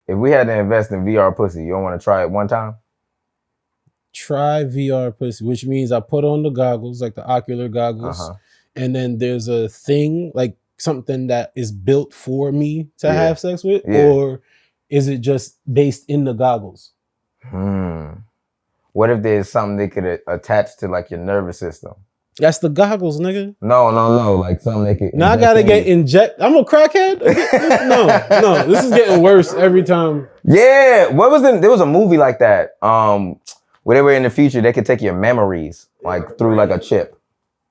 if we had to invest in VR pussy, you don't want to try it one time? Try VR pussy, which means I put on the goggles, like the ocular goggles, and then there's a thing, like something that is built for me to have sex with, or is it just based in the goggles? What if there's something they could attach to like your nervous system? That's the goggles, nigga. No. Like something they could. Now I gotta get inject. I'm a crackhead. No. This is getting worse every time. Yeah. What was there was a movie like that. Where they were in the future, they could take your memories like through like a chip.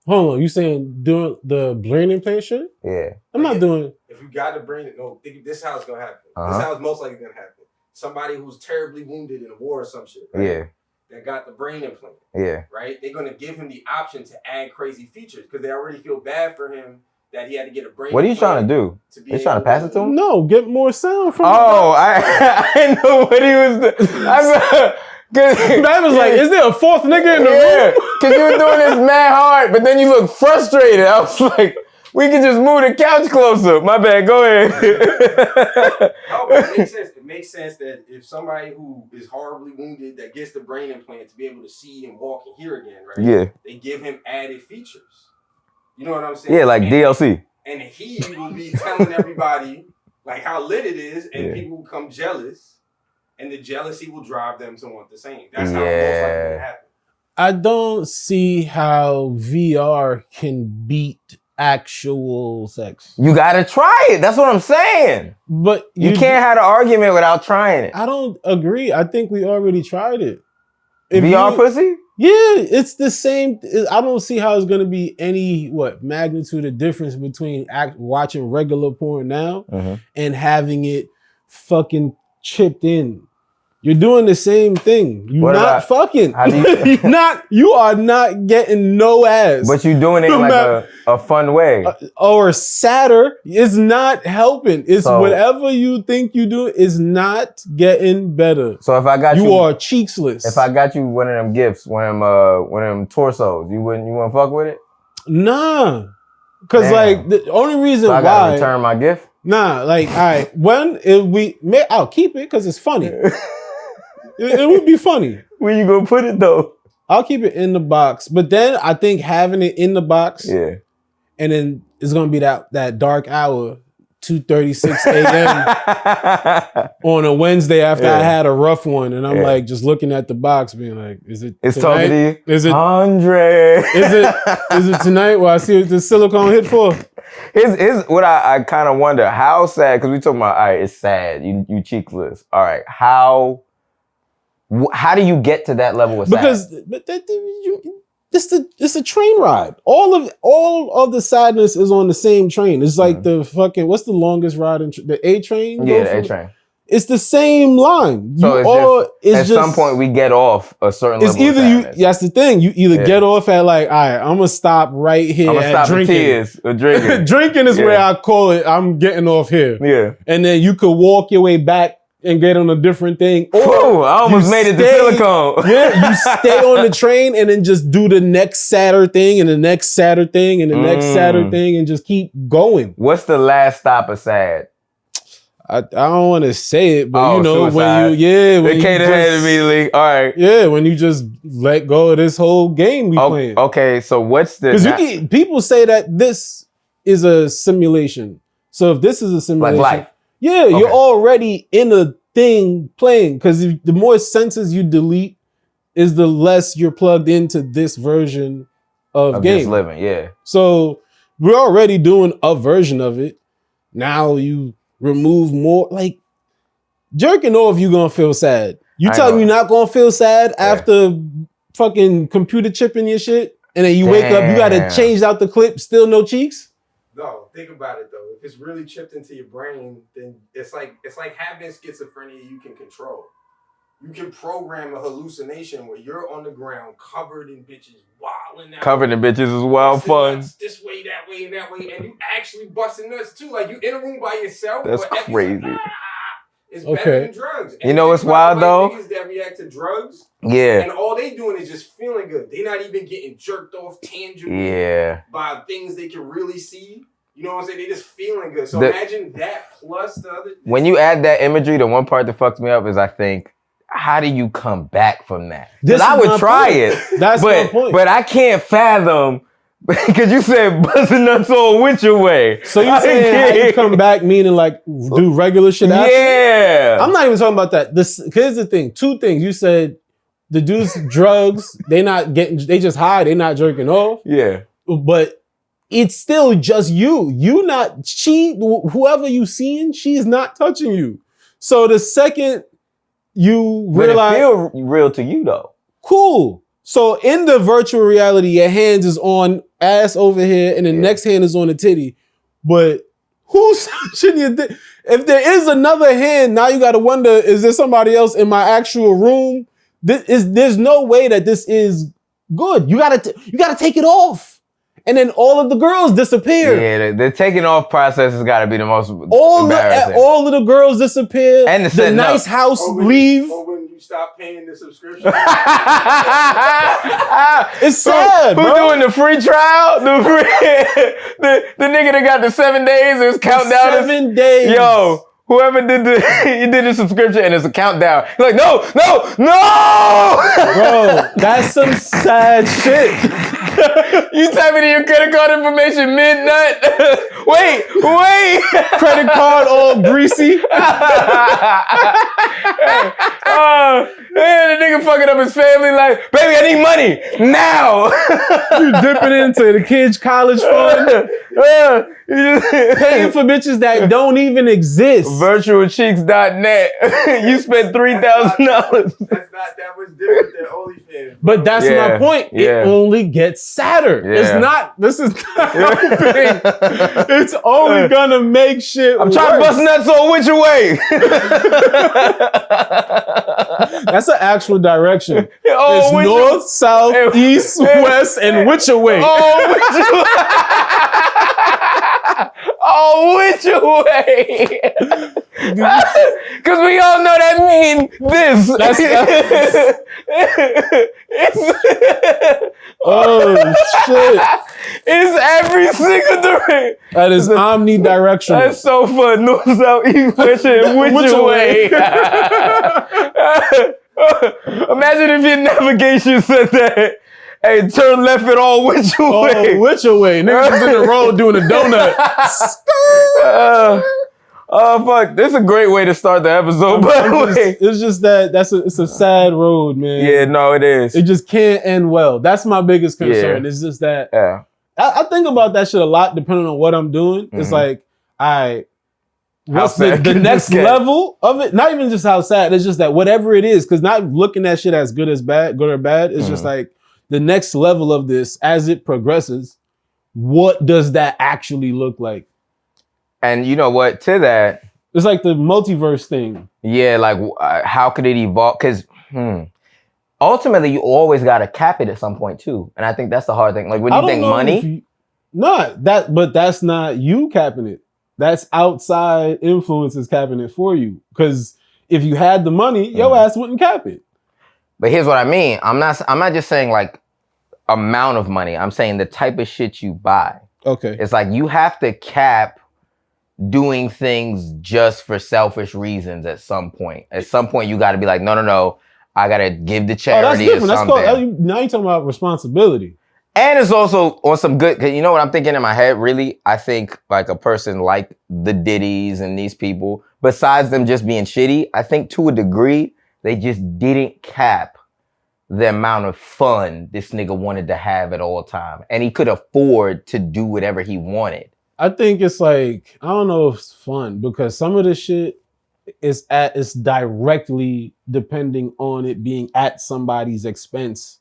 Hold on, you saying doing the brain implant shit? Yeah. I'm not doing. If you got a brain, this is how it's gonna happen. This is how it's most likely gonna happen. Somebody who's terribly wounded in a war or some shit. Right? Yeah. That got the brain implant. Yeah. Right? They're gonna give him the option to add crazy features because they already feel bad for him that he had to get a brain. What are you trying to do? You trying to pass it to him? No, get more sound from. Oh, I know what he was doing. That was like, is there a fourth nigga in the room? Because you were doing this mad hard, but then you look frustrated. I was like, we can just move the couch closer. My bad, go ahead. No, but it makes sense. It makes sense that if somebody who is horribly wounded that gets the brain implant to be able to see and walk and hear again, right? Yeah. They give him added features. You know what I'm saying? Yeah, like DLC. And he will be telling everybody like how lit it is, and people will become jealous. And the jealousy will drive them to want the same. That's how it most likely to happen. I don't see how VR can beat actual sex. You gotta try it. That's what I'm saying. But you can't have an argument without trying it. I don't agree. I think we already tried it. VR pussy? Yeah, it's the same. I don't see how it's going to be any magnitude of difference between watching regular porn now and having it fucking chipped in. You're doing the same thing. You're not fucking. You are not getting no ass. But you're doing it in like a fun way. Or sadder. It's not helping. It's whatever you think you do is not getting better. So if I got you are cheeksless. If I got you one of them gifts, one of them torsos, you wouldn't fuck with it? Nah. Cause like the only reason I gotta return my gift? Nah, like all right, I'll keep it because it's funny. It would be funny. Where you gonna put it though? I'll keep it in the box. But then I think having it in the box, and then it's gonna be that dark hour, 2:36 a.m. on a Wednesday after I had a rough one, and I'm like just looking at the box, being like, "Is it? It's tonight? talking to you. Is it Andre? Is it tonight? Well, I see what the silicone hit for." Here's what I kind of wonder: how sad? Because we talking about, all right, it's sad. You cheekless. All right, how do you get to that level of sad? Because it's a train ride. All of the sadness is on the same train. It's like the fucking, what's the longest ride in the A train? Yeah, the A train. It's the same line. So at some point we get off a certain level of sadness. That's the thing. You either get off at like, all right, I'm gonna stop right here at drinking. Tears or drinking. Drinking is where I call it. I'm getting off here. Yeah. And then you could walk your way back and get on a different thing. Or I almost made it to silicone. Yeah, you stay on the train and then just do the next sadder thing and the next sadder thing and the next sadder thing and just keep going. What's the last stop of sad? I don't want to say it, but suicide. when they came ahead immediately. All right. Yeah, when you just let go of this whole game we playing. Okay, so what's the... Because people say that this is a simulation. So if this is a simulation... Like life. Yeah, okay. You're already in a thing playing because the more senses you delete is the less you're plugged into this version of game. Just living, yeah. So we're already doing a version of it. Now you remove more, like jerking off, you're gonna feel sad. You tell me you're not gonna feel sad after fucking computer chipping your shit, and then you wake up, you gotta change out the clip, still no cheeks? No, think about it though. If it's really chipped into your brain, then it's like having schizophrenia you can control. You can program a hallucination where you're on the ground covered in bitches, wilding out. Covered in bitches is wild fun. This way, that way, and that way, and you actually busting nuts too. Like you in a room by yourself. That's crazy. It's better than drugs. And you know what's wild though? Niggas that react to drugs. Yeah. And all they doing is just feeling good. They're not even getting jerked off tangibly by things they can really see. You know what I'm saying? They just feeling good. So imagine that plus the other. When you add that imagery, the one part that fucks me up is I think, how do you come back from that? Because I would try it. That's my point. But I can't fathom, because you said busting nuts on which way. So you saying how you come back, meaning like do regular shit after? Yeah. I'm not even talking about that. Here's the thing. Two things. You said the dude's drugs, they just high, they not jerking off. Yeah. But it's still just you. Whoever you seeing, she's not touching you. So the second you realize, but it feel real to you though. Cool. So in the virtual reality, your hands is on ass over here, and the next hand is on the titty. But who's touching your dick? If there is another hand, now you got to wonder: is there somebody else in my actual room? There's no way that this is good. You gotta take it off. And then all of the girls disappear. Yeah, the taking off process has got to be the most embarrassing. All of the girls disappear. And the nice house leave. Or when you stop paying the subscription. It's sad, Who bro. doing the free trial? The nigga that got the 7 days, his countdown. 7 days. Yo, whoever did the subscription and it's a countdown. He's like, no! Bro, that's some sad shit. You type in your credit card information midnight. Wait. Credit card all greasy. The nigga fucking up his family like, baby, I need money now. You dipping into the kids' college fund. Paying for bitches that don't even exist. Virtualcheeks.net. You spent $3,000. That was different than OnlyFans. But that's my point. Yeah. It only gets sadder. Yeah. This is not helping. It's only gonna make shit I'm trying to bust nuts on which way. That's an actual direction. Oh, it's north, south, east, west, and which way. Which way? Because we all know that means this. Oh shit! It's every single direction. That is omnidirectional. That's so fun. North, south, east, west, and which way? Imagine if your navigation said that. Hey, turn left at all which way? Oh, which way? Niggas in the road doing a donut. Fuck. This is a great way to start the episode, by the way. It's just that it's a sad road, man. Yeah, no, it is. It just can't end well. That's my biggest concern. It's just that I think about that shit a lot depending on what I'm doing. Mm-hmm. It's like, what's the next level of it? Not even just how sad. It's just that whatever it is, because not looking at shit as good or bad. It's just like the next level of this as it progresses. What does that actually look like? And you know what? To that, it's like the multiverse thing. Yeah, like how could it evolve? Because ultimately, you always got to cap it at some point too. And I think that's the hard thing. Like when you think money, but that's not you capping it. That's outside influences capping it for you. Because if you had the money, your ass wouldn't cap it. But here's what I mean. I'm not just saying like amount of money. I'm saying the type of shit you buy. Okay. It's like you have to cap doing things just for selfish reasons at some point. At some point, you got to be like, no. I got to give the charity or something. Now you're talking about responsibility. And it's also on some good, because you know what I'm thinking in my head, really? I think like a person like the Diddy's and these people, besides them just being shitty, I think to a degree, they just didn't cap the amount of fun this nigga wanted to have at all time. And he could afford to do whatever he wanted. I think it's like, I don't know if it's fun, because some of this shit is directly depending on it being at somebody's expense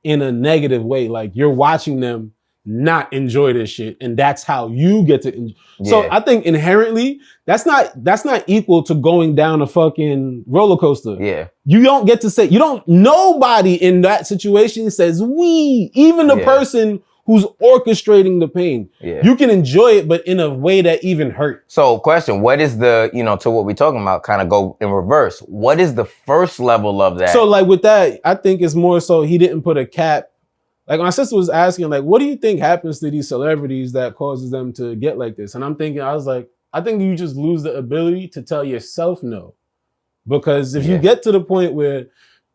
in a negative way. Like you're watching them not enjoy this shit, and that's how you get to enjoy. Yeah. So I think inherently that's not equal to going down a fucking roller coaster. Yeah. You don't get to say, nobody in that situation says we, even the person who's orchestrating the pain. Yeah. You can enjoy it, but in a way that even hurts. So question, what is the, to what we're talking about, kind of go in reverse. What is the first level of that? So like with that, I think it's more so he didn't put a cap Like my sister was asking, like, what do you think happens to these celebrities that causes them to get like this? And I'm thinking, I was like, I think you just lose the ability to tell yourself no. Because if you get to the point where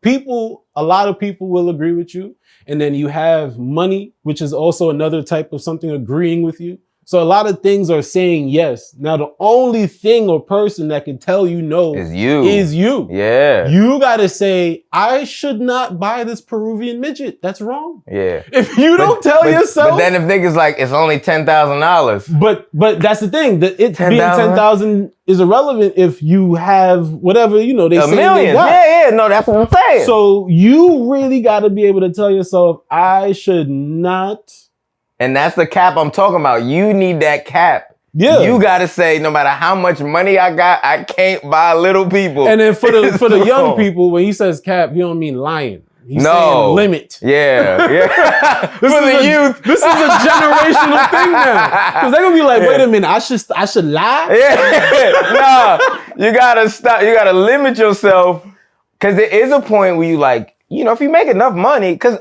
a lot of people will agree with you, and then you have money, which is also another type of something agreeing with you. So a lot of things are saying yes. Now, the only thing or person that can tell you no is you. Yeah. You got to say, I should not buy this Peruvian midget. That's wrong. Yeah. If you don't tell yourself. But then if niggas like, it's only $10,000. But that's the thing. It being 10,000 is irrelevant if you have whatever, they say million. They got. Yeah. No, that's what I'm saying. So you really got to be able to tell yourself, I should not. And that's the cap I'm talking about. You need that cap. Yeah. You got to say, no matter how much money I got, I can't buy little people. And then for the young people, when he says cap, he don't mean lion. He's saying limit. Yeah. For the youth. This is a generational thing now. Because they're going to be like, wait a minute, I should lie? Yeah. No, you got to stop. You got to limit yourself. Because there is a point where you like, if you make enough money, because,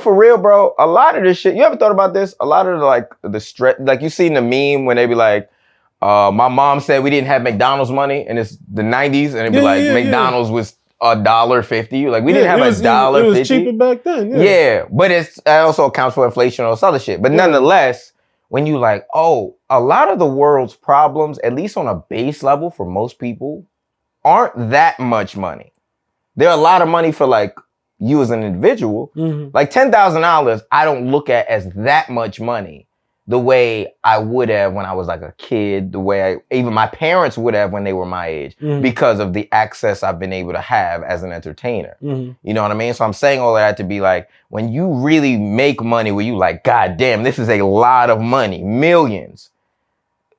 for real, bro, a lot of this shit, you ever thought about this? A lot of the stress, like you seen the meme when they be like, my mom said we didn't have McDonald's money and it's the 90s and it'd be McDonald's was $1.50. Like we didn't have $1.50. It was cheaper back then. Yeah, but it also accounts for inflation or other shit. But nonetheless, when you like, a lot of the world's problems, at least on a base level for most people, aren't that much money. They're a lot of money for like, you as an individual, like $10,000, I don't look at as that much money the way I would have when I was like a kid, the way even my parents would have when they were my age, because of the access I've been able to have as an entertainer. You know what I mean? So I'm saying all of that to be like, when you really make money where you like, God damn, this is a lot of money, millions.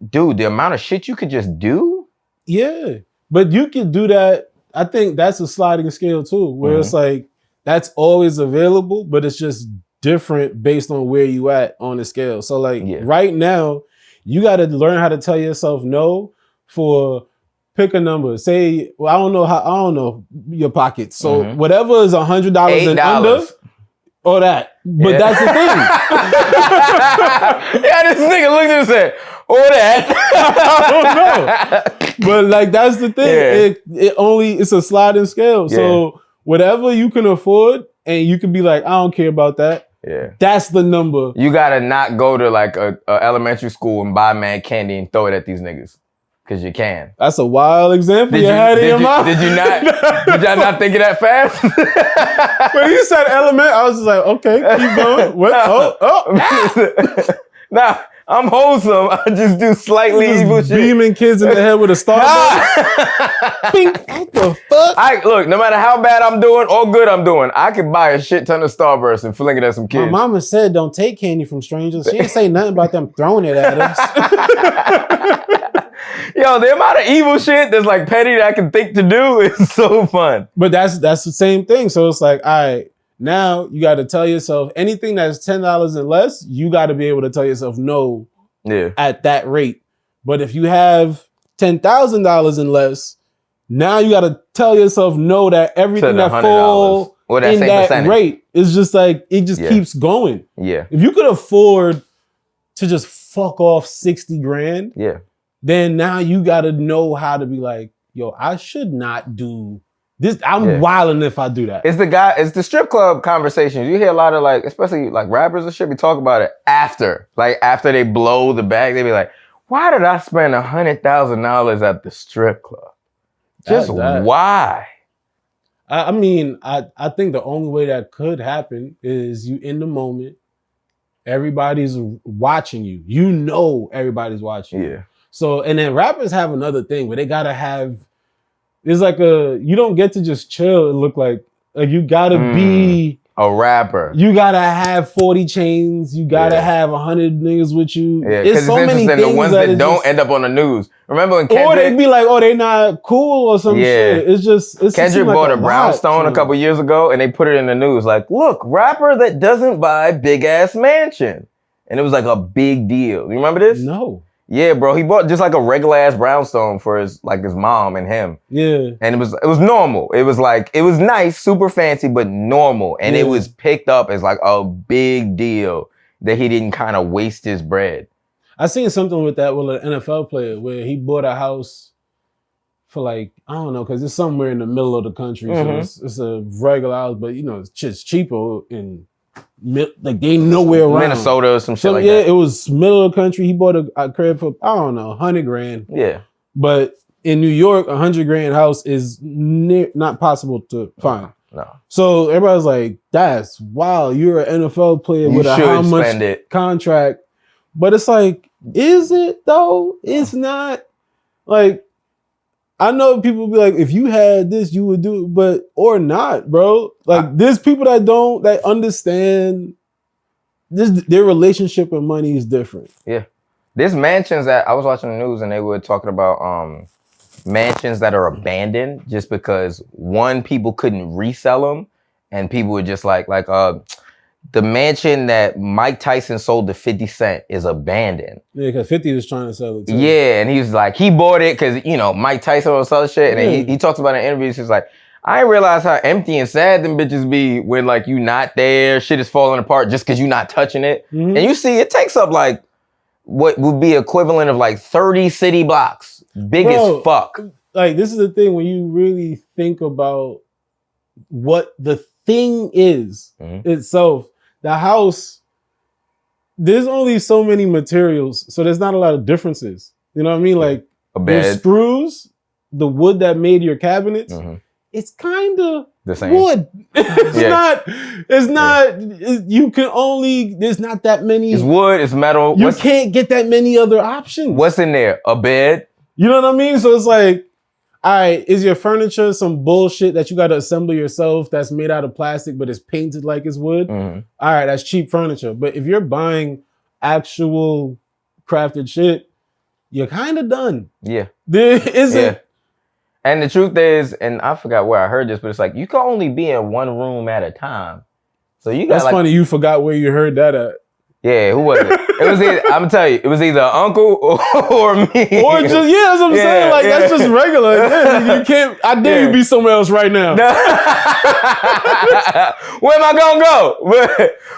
Dude, the amount of shit you could just do? Yeah, but you could do that. I think that's a sliding scale too, where it's like, that's always available, but it's just different based on where you at on the scale. So like right now, you got to learn how to tell yourself no for pick a number. Say, I don't know your pockets. So whatever is $100 and under, or that. But that's the thing. This nigga looked and said, or that. I don't know. But like that's the thing. It's a sliding scale. So whatever you can afford, and you can be like, I don't care about that. Yeah, that's the number. You gotta not go to like a elementary school and buy mad candy and throw it at these niggas, cause you can. That's a wild example you had in your mind. Did you not? Did y'all not think of that fast? When you said element, I was just like, okay, keep going. What? Nah. I'm wholesome. I just do slightly evil shit. Beaming kids in the head with a Starbucks. What the fuck? Look, no matter how bad I'm doing or good I'm doing, I could buy a shit ton of Starburst and fling it at some kids. My mama said don't take candy from strangers. She didn't say nothing about them throwing it at us. Yo, the amount of evil shit that's like petty that I can think to do is so fun. But that's the same thing. So it's like, all right, now you got to tell yourself anything that's $10 and less, you got to be able to tell yourself no at that rate. But if you have $10,000 and less, now you got to tell yourself no that everything that fall in that rate is just like, it just keeps going. Yeah. If you could afford to just fuck off 60 grand, then now you got to know how to be like, yo, I should not do this. I'm wilding if I do that. It's the strip club conversations. You hear a lot of like, especially like rappers and shit, we talk about it after. Like after they blow the bag, they be like, why did I spend $100,000 at the strip club? Just why? I mean, I think the only way that could happen is you in the moment, everybody's watching you. You know everybody's watching you. So, and then rappers have another thing where they gotta have, it's like you don't get to just chill and look like you gotta be a rapper. You gotta have 40 chains. You gotta have 100 niggas with you. Yeah, because it's so many things. The ones that don't end up on the news. Remember when Kendrick... Or they'd be like, they not cool or some shit. It's Kendrick bought a brownstone a couple years ago and they put it in the news. Like, look, rapper that doesn't buy big ass mansion. And it was like a big deal. You remember this? No. Yeah, bro. He bought just like a regular ass brownstone for his mom and him. Yeah. And it was normal. It was nice, super fancy, but normal. And it was picked up as like a big deal that he didn't kind of waste his bread. I seen something with that with an NFL player where he bought a house for like, I don't know, because it's somewhere in the middle of the country. Mm-hmm. So it's a regular house, but you know, it's just cheaper and like they ain't nowhere around. Minnesota or some shit like that. Yeah, it was middle of the country. He bought a crib for, I don't know, $100,000. Yeah. But in New York, $100,000 house is not possible to find. No. So everybody's like, that's wild. You're an NFL player with a how much contract. But it's like, is it though? It's not. Like, I know people be like, if you had this, you would do it, but or not, bro. Like, there's people that understand this. Their relationship with money is different. Yeah, there's mansions that I was watching the news and they were talking about mansions that are abandoned just because one, people couldn't resell them, and people were just like the mansion that Mike Tyson sold to 50 Cent is abandoned. Yeah, because 50 was trying to sell it too. Yeah, and he was like, he bought it because, you know, Mike Tyson was selling shit. And then he talks about in interviews, he's like, I didn't realize how empty and sad them bitches be when like you not there, shit is falling apart just because you not touching it. Mm-hmm. And you see, it takes up like what would be equivalent of like 30 city blocks. Big as fuck. Like, this is the thing when you really think about what the thing is itself. The house, there's only so many materials, so there's not a lot of differences. You know what I mean? Like, your screws, the wood that made your cabinets, it's kind of the same wood. It's not, you can only, there's not that many. It's wood, it's metal. You can't get that many other options. What's in there? A bed? You know what I mean? So it's like, all right, is your furniture some bullshit that you got to assemble yourself that's made out of plastic but it's painted like it's wood? Mm-hmm. All right, that's cheap furniture. But if you're buying actual crafted shit, you're kind of done. Yeah. There isn't. Yeah. And the truth is, and I forgot where I heard this, but it's like, you can only be in one room at a time. So you got That's funny, you forgot where you heard that at. Yeah, who was it? It was either, I'm gonna tell you, it was either uncle or me. Or just, yeah, that's what I'm saying. Like, that's just regular. Yeah, you can't, I dare you be somewhere else right now. Where am I gonna go?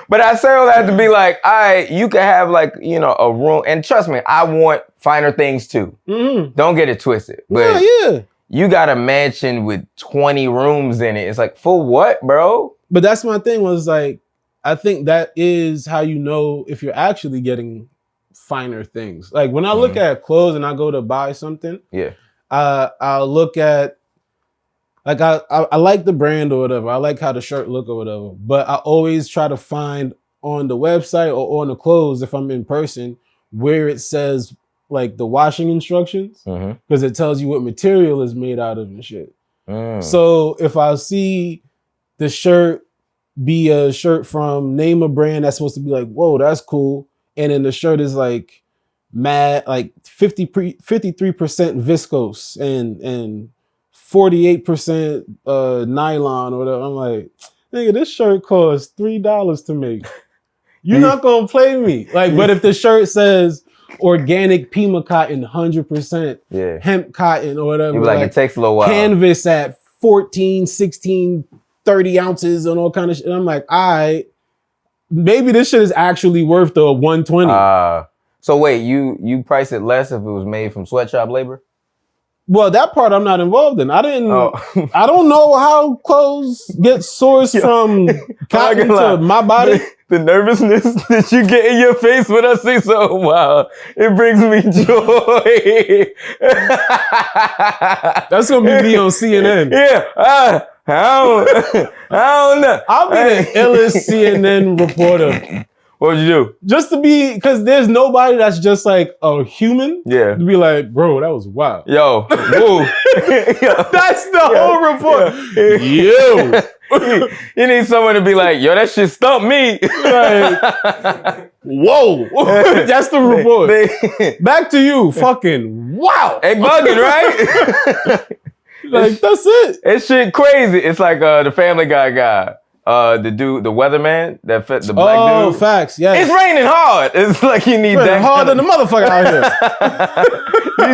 But I say all that to be like, all right, you can have like, you know, a room. And trust me, I want finer things too. Mm-hmm. Don't get it twisted. But yeah. You got a mansion with 20 rooms in it. It's like, for what, bro? But that's my thing was like, I think that is how you know if you're actually getting finer things. Like when I look at clothes and I go to buy something, I'll look at, like I like the brand or whatever. I like how the shirt look or whatever. But I always try to find on the website or on the clothes, if I'm in person, where it says like the washing instructions, because it tells you what material is made out of and shit. So if I see the shirt be a shirt from name a brand that's supposed to be like, whoa, that's cool. And then the shirt is like mad, like 53% viscose and 48% nylon or whatever. I'm like, nigga, this shirt costs $3 to make. You're not gonna play me. Like, but if the shirt says organic Pima cotton, 100% hemp cotton or whatever, like it takes a little while. Canvas at 14, 16, 30 ounces and all kind of shit. And I'm like, all right, maybe this shit is actually worth the 120. So wait, you price it less if it was made from sweatshop labor? Well, that part I'm not involved in. I don't know how clothes get sourced from cotton to my body. The nervousness that you get in your face when I say so, wow, it brings me joy. That's gonna be me on CNN. Yeah. I don't know. I'll be the illest CNN reporter. What'd you do? Just to be, because there's nobody that's just like a human. Yeah. To be like, bro, that was wild. Yo, woo. That's the whole report. You need someone to be like, yo, that shit stumped me. Like, whoa. That's the report. Back to you. Fucking wow. Ain't bugging, right? Like, that's it. It's shit crazy. It's like the Family Guy guy. The dude, the weatherman, the black dude. Oh, facts. Yeah, it's raining hard. It's like you need that hard than the motherfucker out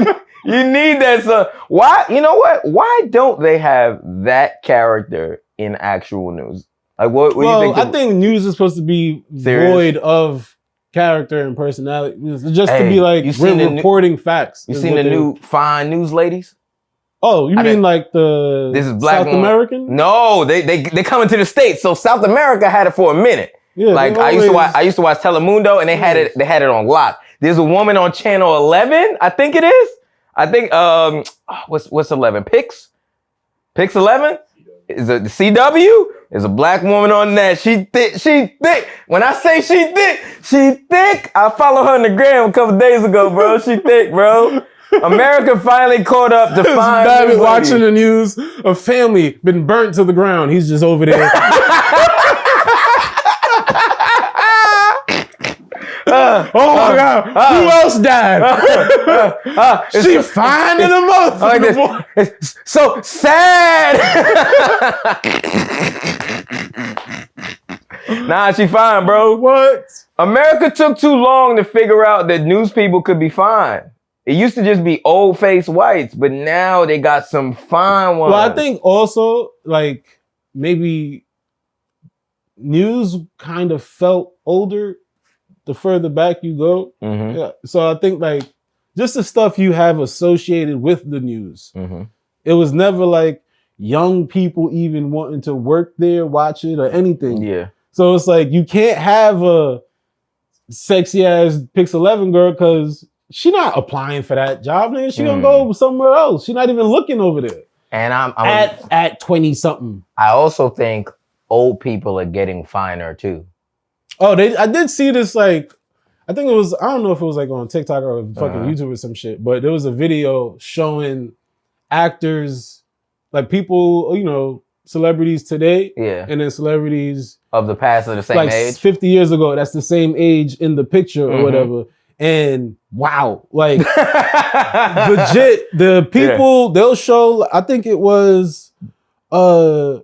here. you need that. So why? You know what? Why don't they have that character in actual news? Like what do you think? I think news is supposed to be void of character and personality. It's just to be like reporting facts. You seen the new fine news ladies? Oh, you mean like this is black South American? No, they coming to the States. So South America had it for a minute. Yeah, like I used to watch Telemundo, and they had it on lock. There's a woman on channel 11, I think it is. I think what's 11? Pix 11 is a CW. There's a black woman on that. She thick. When I say she thick. I follow her on the gram a couple days ago, bro. She thick, bro. America finally caught up to find Babbitt watching the news. A family been burnt to the ground. He's just over there. Oh my God! Who else died? She fine in a motherfucker. It's so sad. Nah, she fine, bro. What? America took too long to figure out that news people could be fine. It used to just be old-faced whites, but now they got some fine ones. Well, I think also, like, maybe news kind of felt older the further back you go. Mm-hmm. Yeah. So I think, like, just the stuff you have associated with the news. Mm-hmm. It was never, like, young people even wanting to work there, watch it, or anything. Yeah. So it's like, you can't have a sexy-ass Pix 11 girl because she not applying for that job, nigga. She gonna go somewhere else. She not even looking over there. And I'm at 20 something. I also think old people are getting finer too. Oh, I did see this, like, I think it was, I don't know if it was like on TikTok or fucking YouTube or some shit, but there was a video showing actors, like people, you know, celebrities today, and then celebrities of the past of the same like age. 50 years ago, that's the same age in the picture or whatever. And wow, like legit, the people, they'll show, I think it was the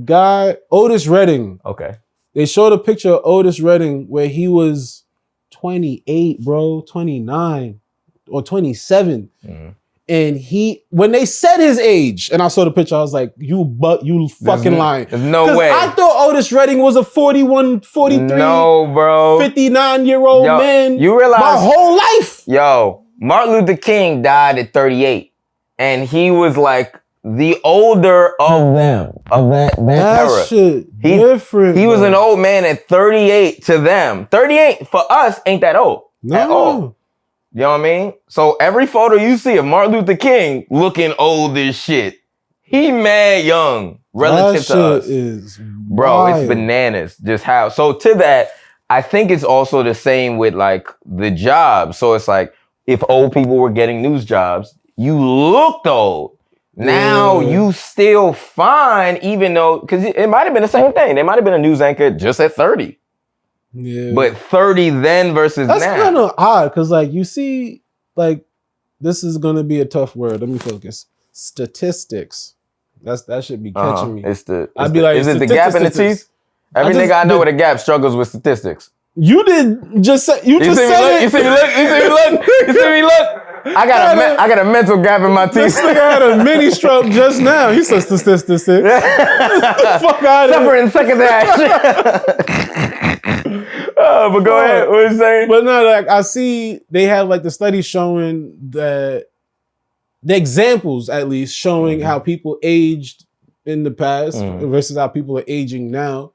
guy, Otis Redding. Okay. They showed a picture of Otis Redding where he was 28, bro, 29 or 27. Mm-hmm. And when they said his age, and I saw the picture, I was like, you fucking lying. There's no way. I thought Otis Redding was a 41, 43, no, bro. 59-year-old man. You realize my whole life. Yo, Martin Luther King died at 38. And he was like the older of them, of that era. Shit different. He was an old man at 38 to them. 38 for us ain't that old at all. You know what I mean? So every photo you see of Martin Luther King looking old as shit. He mad young relative to us. Bro, it's bananas. Just how. So to that, I think it's also the same with like the jobs. So it's like if old people were getting news jobs, you looked old. Now you still fine, even though, because it might have been the same thing. They might have been a news anchor just at 30. Yeah. But 30 then versus that's now. That's kind of odd, because like you see, like this is going to be a tough word. Let me focus. Statistics. That should be catching me. I'd be like, is it the gap in the teeth? Every nigga I know with a gap struggles with statistics. You did just say you just said it. You see me look. I got a mental gap in my teeth. This nigga had a mini stroke just now. He said statistics. Get the fuck out of here. Suffering second that. But go ahead. What are you saying? But no, like I see they have like the studies showing that the examples at least showing how people aged in the past versus how people are aging now.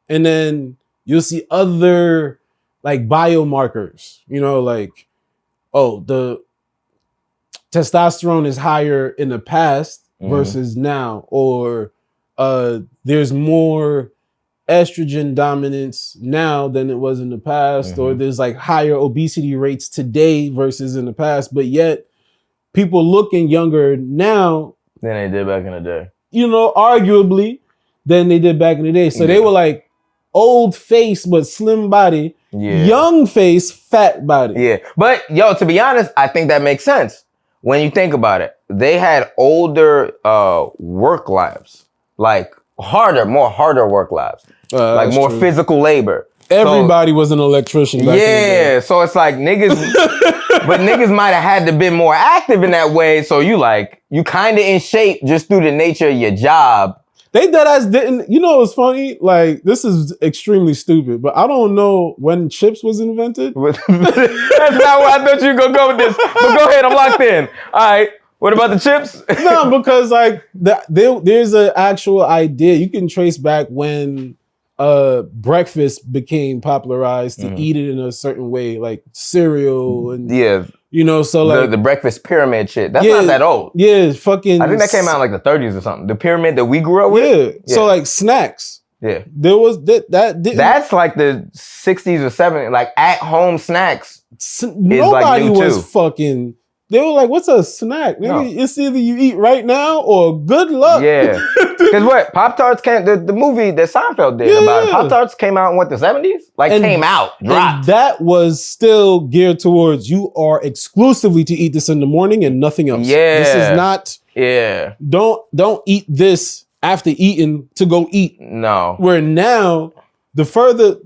And then you'll see other like biomarkers, you know, like, oh, the testosterone is higher in the past versus now, or there's more estrogen dominance now than it was in the past, or there's like higher obesity rates today versus in the past, but yet people looking younger now than they did back in the day. You know, arguably than they did back in the day. So they were like old face but slim body, young face, fat body. Yeah. But yo, to be honest, I think that makes sense. When you think about it, they had older work lives. Like more harder work lives. Like more physical labor. Everybody was an electrician back in the day. So it's like niggas, but niggas might have had to been more active in that way. So you kind of in shape just through the nature of your job. They deadass didn't. You know what's funny? Like, this is extremely stupid, but I don't know when chips was invented. That's not where I thought you were gonna go with this. But go ahead, I'm locked in. All right. What about the chips? No, because like there's an actual idea. You can trace back when breakfast became popularized to eat it in a certain way, like cereal and so like the breakfast pyramid shit. That's not that old. Yeah, fucking. I think that came out in like the 30s or something. The pyramid that we grew up with. Yeah. So like snacks. Yeah. There was that didn't. That's like the 60s or 70s, like at home snacks. Nobody was fucking. They were like, what's a snack? Maybe it's either you eat right now or good luck. Yeah. Because what? Pop-Tarts came, the movie that Seinfeld did about it, Pop-Tarts came out in the 70s? Came out, dropped. And that was still geared towards you are exclusively to eat this in the morning and nothing else. Yeah. This is not, don't eat this after eating to go eat. No. Where now, the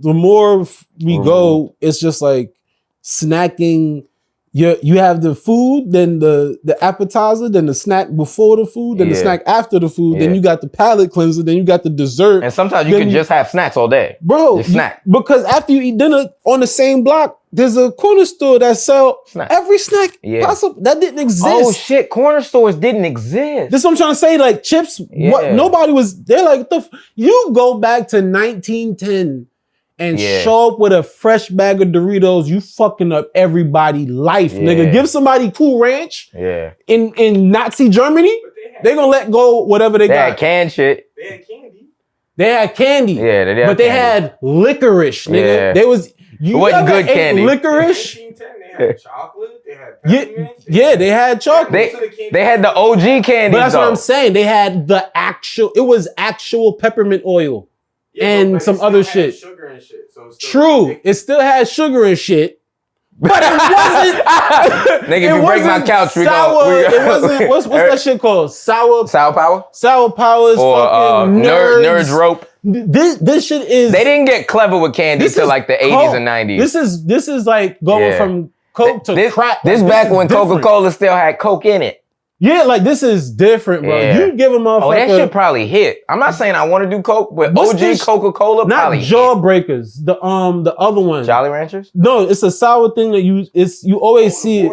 more we go, it's just like snacking. You have the food, then the appetizer, then the snack before the food, then the snack after the food, then you got the palate cleanser, then you got the dessert. And sometimes you can just have snacks all day. Bro, snack. Because after you eat dinner on the same block, there's a corner store that sell every snack possible. That didn't exist. Oh shit, corner stores didn't exist. That's what I'm trying to say. Like chips, nobody was, they're like, you go back to 1910 and show up with a fresh bag of Doritos, you fucking up everybody's life, nigga. Give somebody Cool Ranch in Nazi Germany, they gonna let go whatever they got. They had canned shit. They had candy. They had candy. Yeah, they did. But they had licorice, nigga. Yeah. It wasn't good candy. Licorice. They had chocolate. They had peppermint. They had chocolate. They had the OG candy. But that's what I'm saying. They had it was actual peppermint oil. And some other shit. Sugar and shit. So true. It still had sugar and shit. But it wasn't. Nigga, if you break my couch, we go. It wasn't. What's that shit called? Sour power? Sour power is fucking nerds rope. This shit is. They didn't get clever with candy until like the 80s and 90s. This is like going from Coke to crack. This back when Coca-Cola still had Coke in it. Yeah, like this is different, bro. Yeah. You give a motherfucker. Oh, that shit probably hit. I'm not saying I want to do Coke, but OG Coca-Cola probably hit. Not Jawbreakers. The other one. Jolly Ranchers? No, it's a sour thing that you always see it.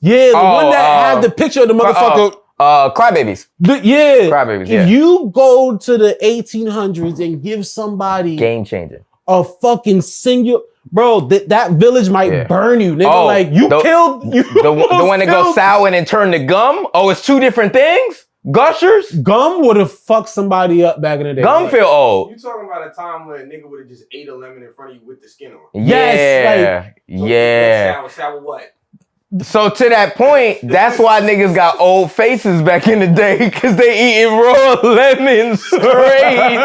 Yeah, the one that had the picture of the motherfucker. Crybabies. Crybabies, yeah. If you go to the 1800s and give somebody game changer a fucking single. Bro, that village might burn you, nigga. Like killed you. The one that goes sour and then turn to gum. Oh, it's two different things. Gushers. Gum would have fucked somebody up back in the day. Gum feel old. You talking about a time when a nigga would have just ate a lemon in front of you with the skin on? Yes. Sour what? So to that point, that's why niggas got old faces back in the day, because they eating raw lemons straight.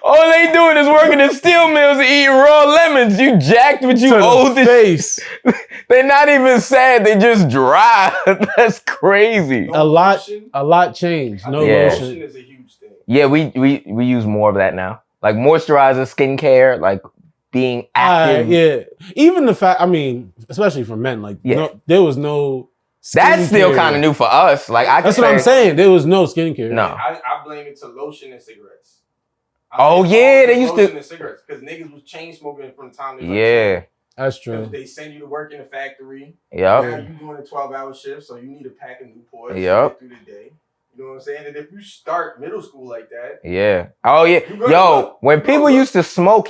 All they doing is working in steel mills and eating raw lemons. You jacked, but you old as They're not even sad, they just dry. That's crazy. A lot changed. No lotion is a huge thing. Yeah, we use more of that now. Like moisturizer, skincare, like being active. Even the fact, I mean, especially for men, like there was no that's still kind of new for us. Like that's what I'm saying. There was no skincare. No. I blame it to lotion and cigarettes. They used to lotion and cigarettes because niggas was chain smoking from the time they that's true. They send you to work in a factory. Yep. Now you doing a 12-hour shift, so you need a pack of Newports to get through the day. You know what I'm saying? And if you start middle school like that. Yeah. Oh, yeah. Yo, when people used to smoke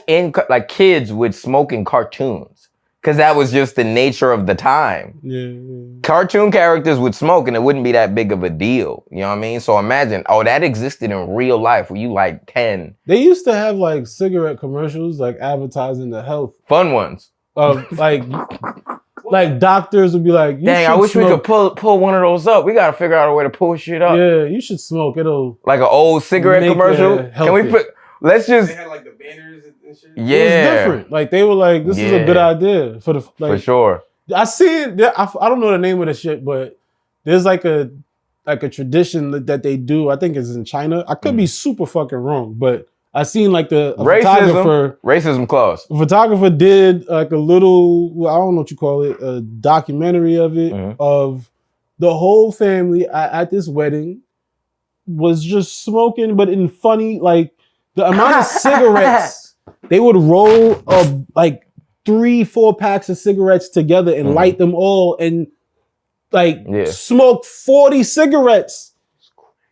like kids would smoke in cartoons. Because that was just the nature of the time. Yeah. Cartoon characters would smoke and it wouldn't be that big of a deal. You know what I mean? So imagine, that existed in real life where you like 10. They used to have like cigarette commercials, like advertising the health. Fun ones. Like doctors would be like, dang, I wish we could pull one of those up. We gotta figure out a way to pull shit up. Yeah, you should smoke. It'll like an old cigarette commercial. Can we put? Let's just. They had like the banners and shit. Yeah, it was different. Like they were like, this is a good idea for sure. I see it. I don't know the name of the shit, but there's like I like a tradition that they do. I think it's in China. I could be super fucking wrong, but I seen like racism clause. A photographer did like a little, I don't know what you call it, a documentary of it, of the whole family at this wedding was just smoking, but in funny, like the amount of cigarettes, they would roll like 3-4 packs of cigarettes together and light them all and like smoke 40 cigarettes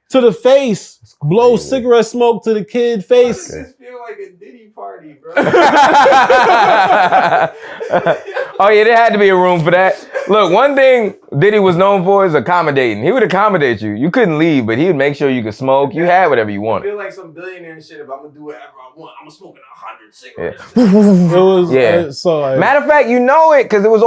to the face, blow cigarette smoke to the kid face. This feel like a Diddy party, bro. Oh yeah, there had to be a room for that. Look, one thing Diddy was known for is accommodating. He would accommodate you. You couldn't leave, but he would make sure you could smoke. You had whatever you wanted. I feel like some billionaire and shit. If I'm gonna do whatever I want, I'm smoking 100 cigarettes. It was matter of fact, you know it because it was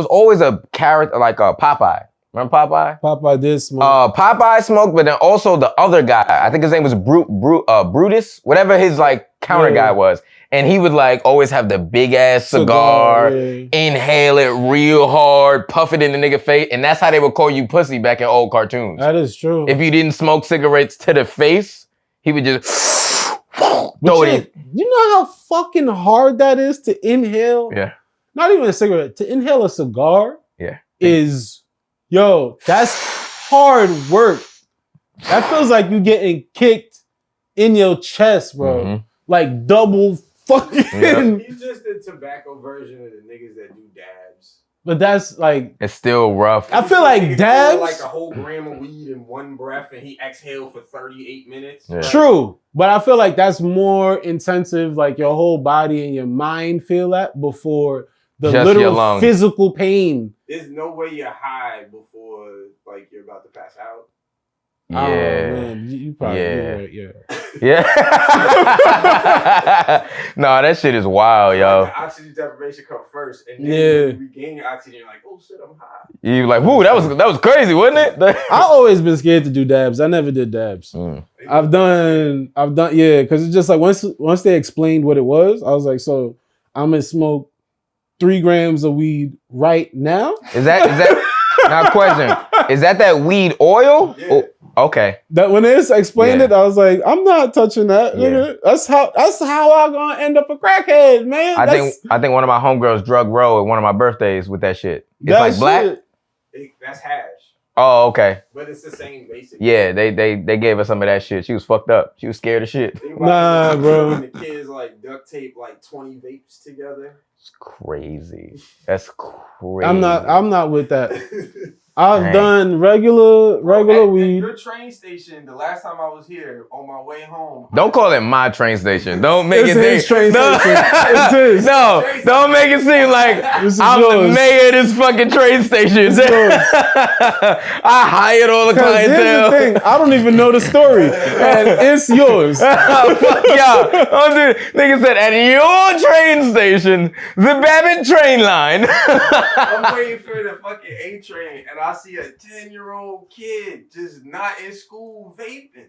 always a character like a Popeye. Remember Popeye? Popeye did smoke. Popeye smoked, but then also the other guy. I think his name was Brutus, whatever his like counter guy was. And he would like always have the big ass cigar, inhale it real hard, puff it in the nigga face, and that's how they would call you pussy back in old cartoons. That is true. If you didn't smoke cigarettes to the face, he would just throw it in. You know how fucking hard that is to inhale? Yeah. Not even a cigarette. To inhale a cigar is, that's hard work. That feels like you getting kicked in your chest, bro. Like double fucking. He's just the tobacco version of the niggas that do dabs. But that's like, it's still rough. I feel like dabs, like a whole gram of weed in one breath, and he exhaled for 38 minutes. Yeah. True, but I feel like that's more intensive. Like your whole body and your mind feel that before the Just literal physical pain. There's no way you're high before like you're about to pass out. Yeah, oh, man. You probably No, that shit is wild, yo. Like the oxygen deprivation comes first, and then you regain your oxygen. You're like, oh shit, I'm high. You like, whoo, that was crazy, wasn't it? I always been scared to do dabs. I never did dabs. I've done, because it's just like once they explained what it was, I was like, so I'm gonna smoke 3 grams of weed right now. Is that now question? Is that weed oil? Yeah. Oh, okay. That when they explained it, I was like, I'm not touching that. Yeah. That's how I'm gonna end up a crackhead, man. I think one of my homegirls drug roll at one of my birthdays with that shit. It's like black. That's hash. Oh, okay. But it's the same basic. Yeah, they gave her some of that shit. She was fucked up. She was scared of shit. Nah, bro. When the kids like duct tape like 20 vapes together. It's crazy. That's crazy. I'm not with that. I've done regular weed. Your train station, the last time I was here on my way home. Don't call it my train station. Don't make it's it his train station. It's his. No, don't make it seem like I'm the mayor of this fucking train station. I hired all the clientele. Here's the thing, I don't even know the story. And it's yours. Fuck y'all. Nigga said, at your train station, the Babbitt train line. I'm waiting for the fucking A train, and I see a 10-year-old kid just not in school vaping.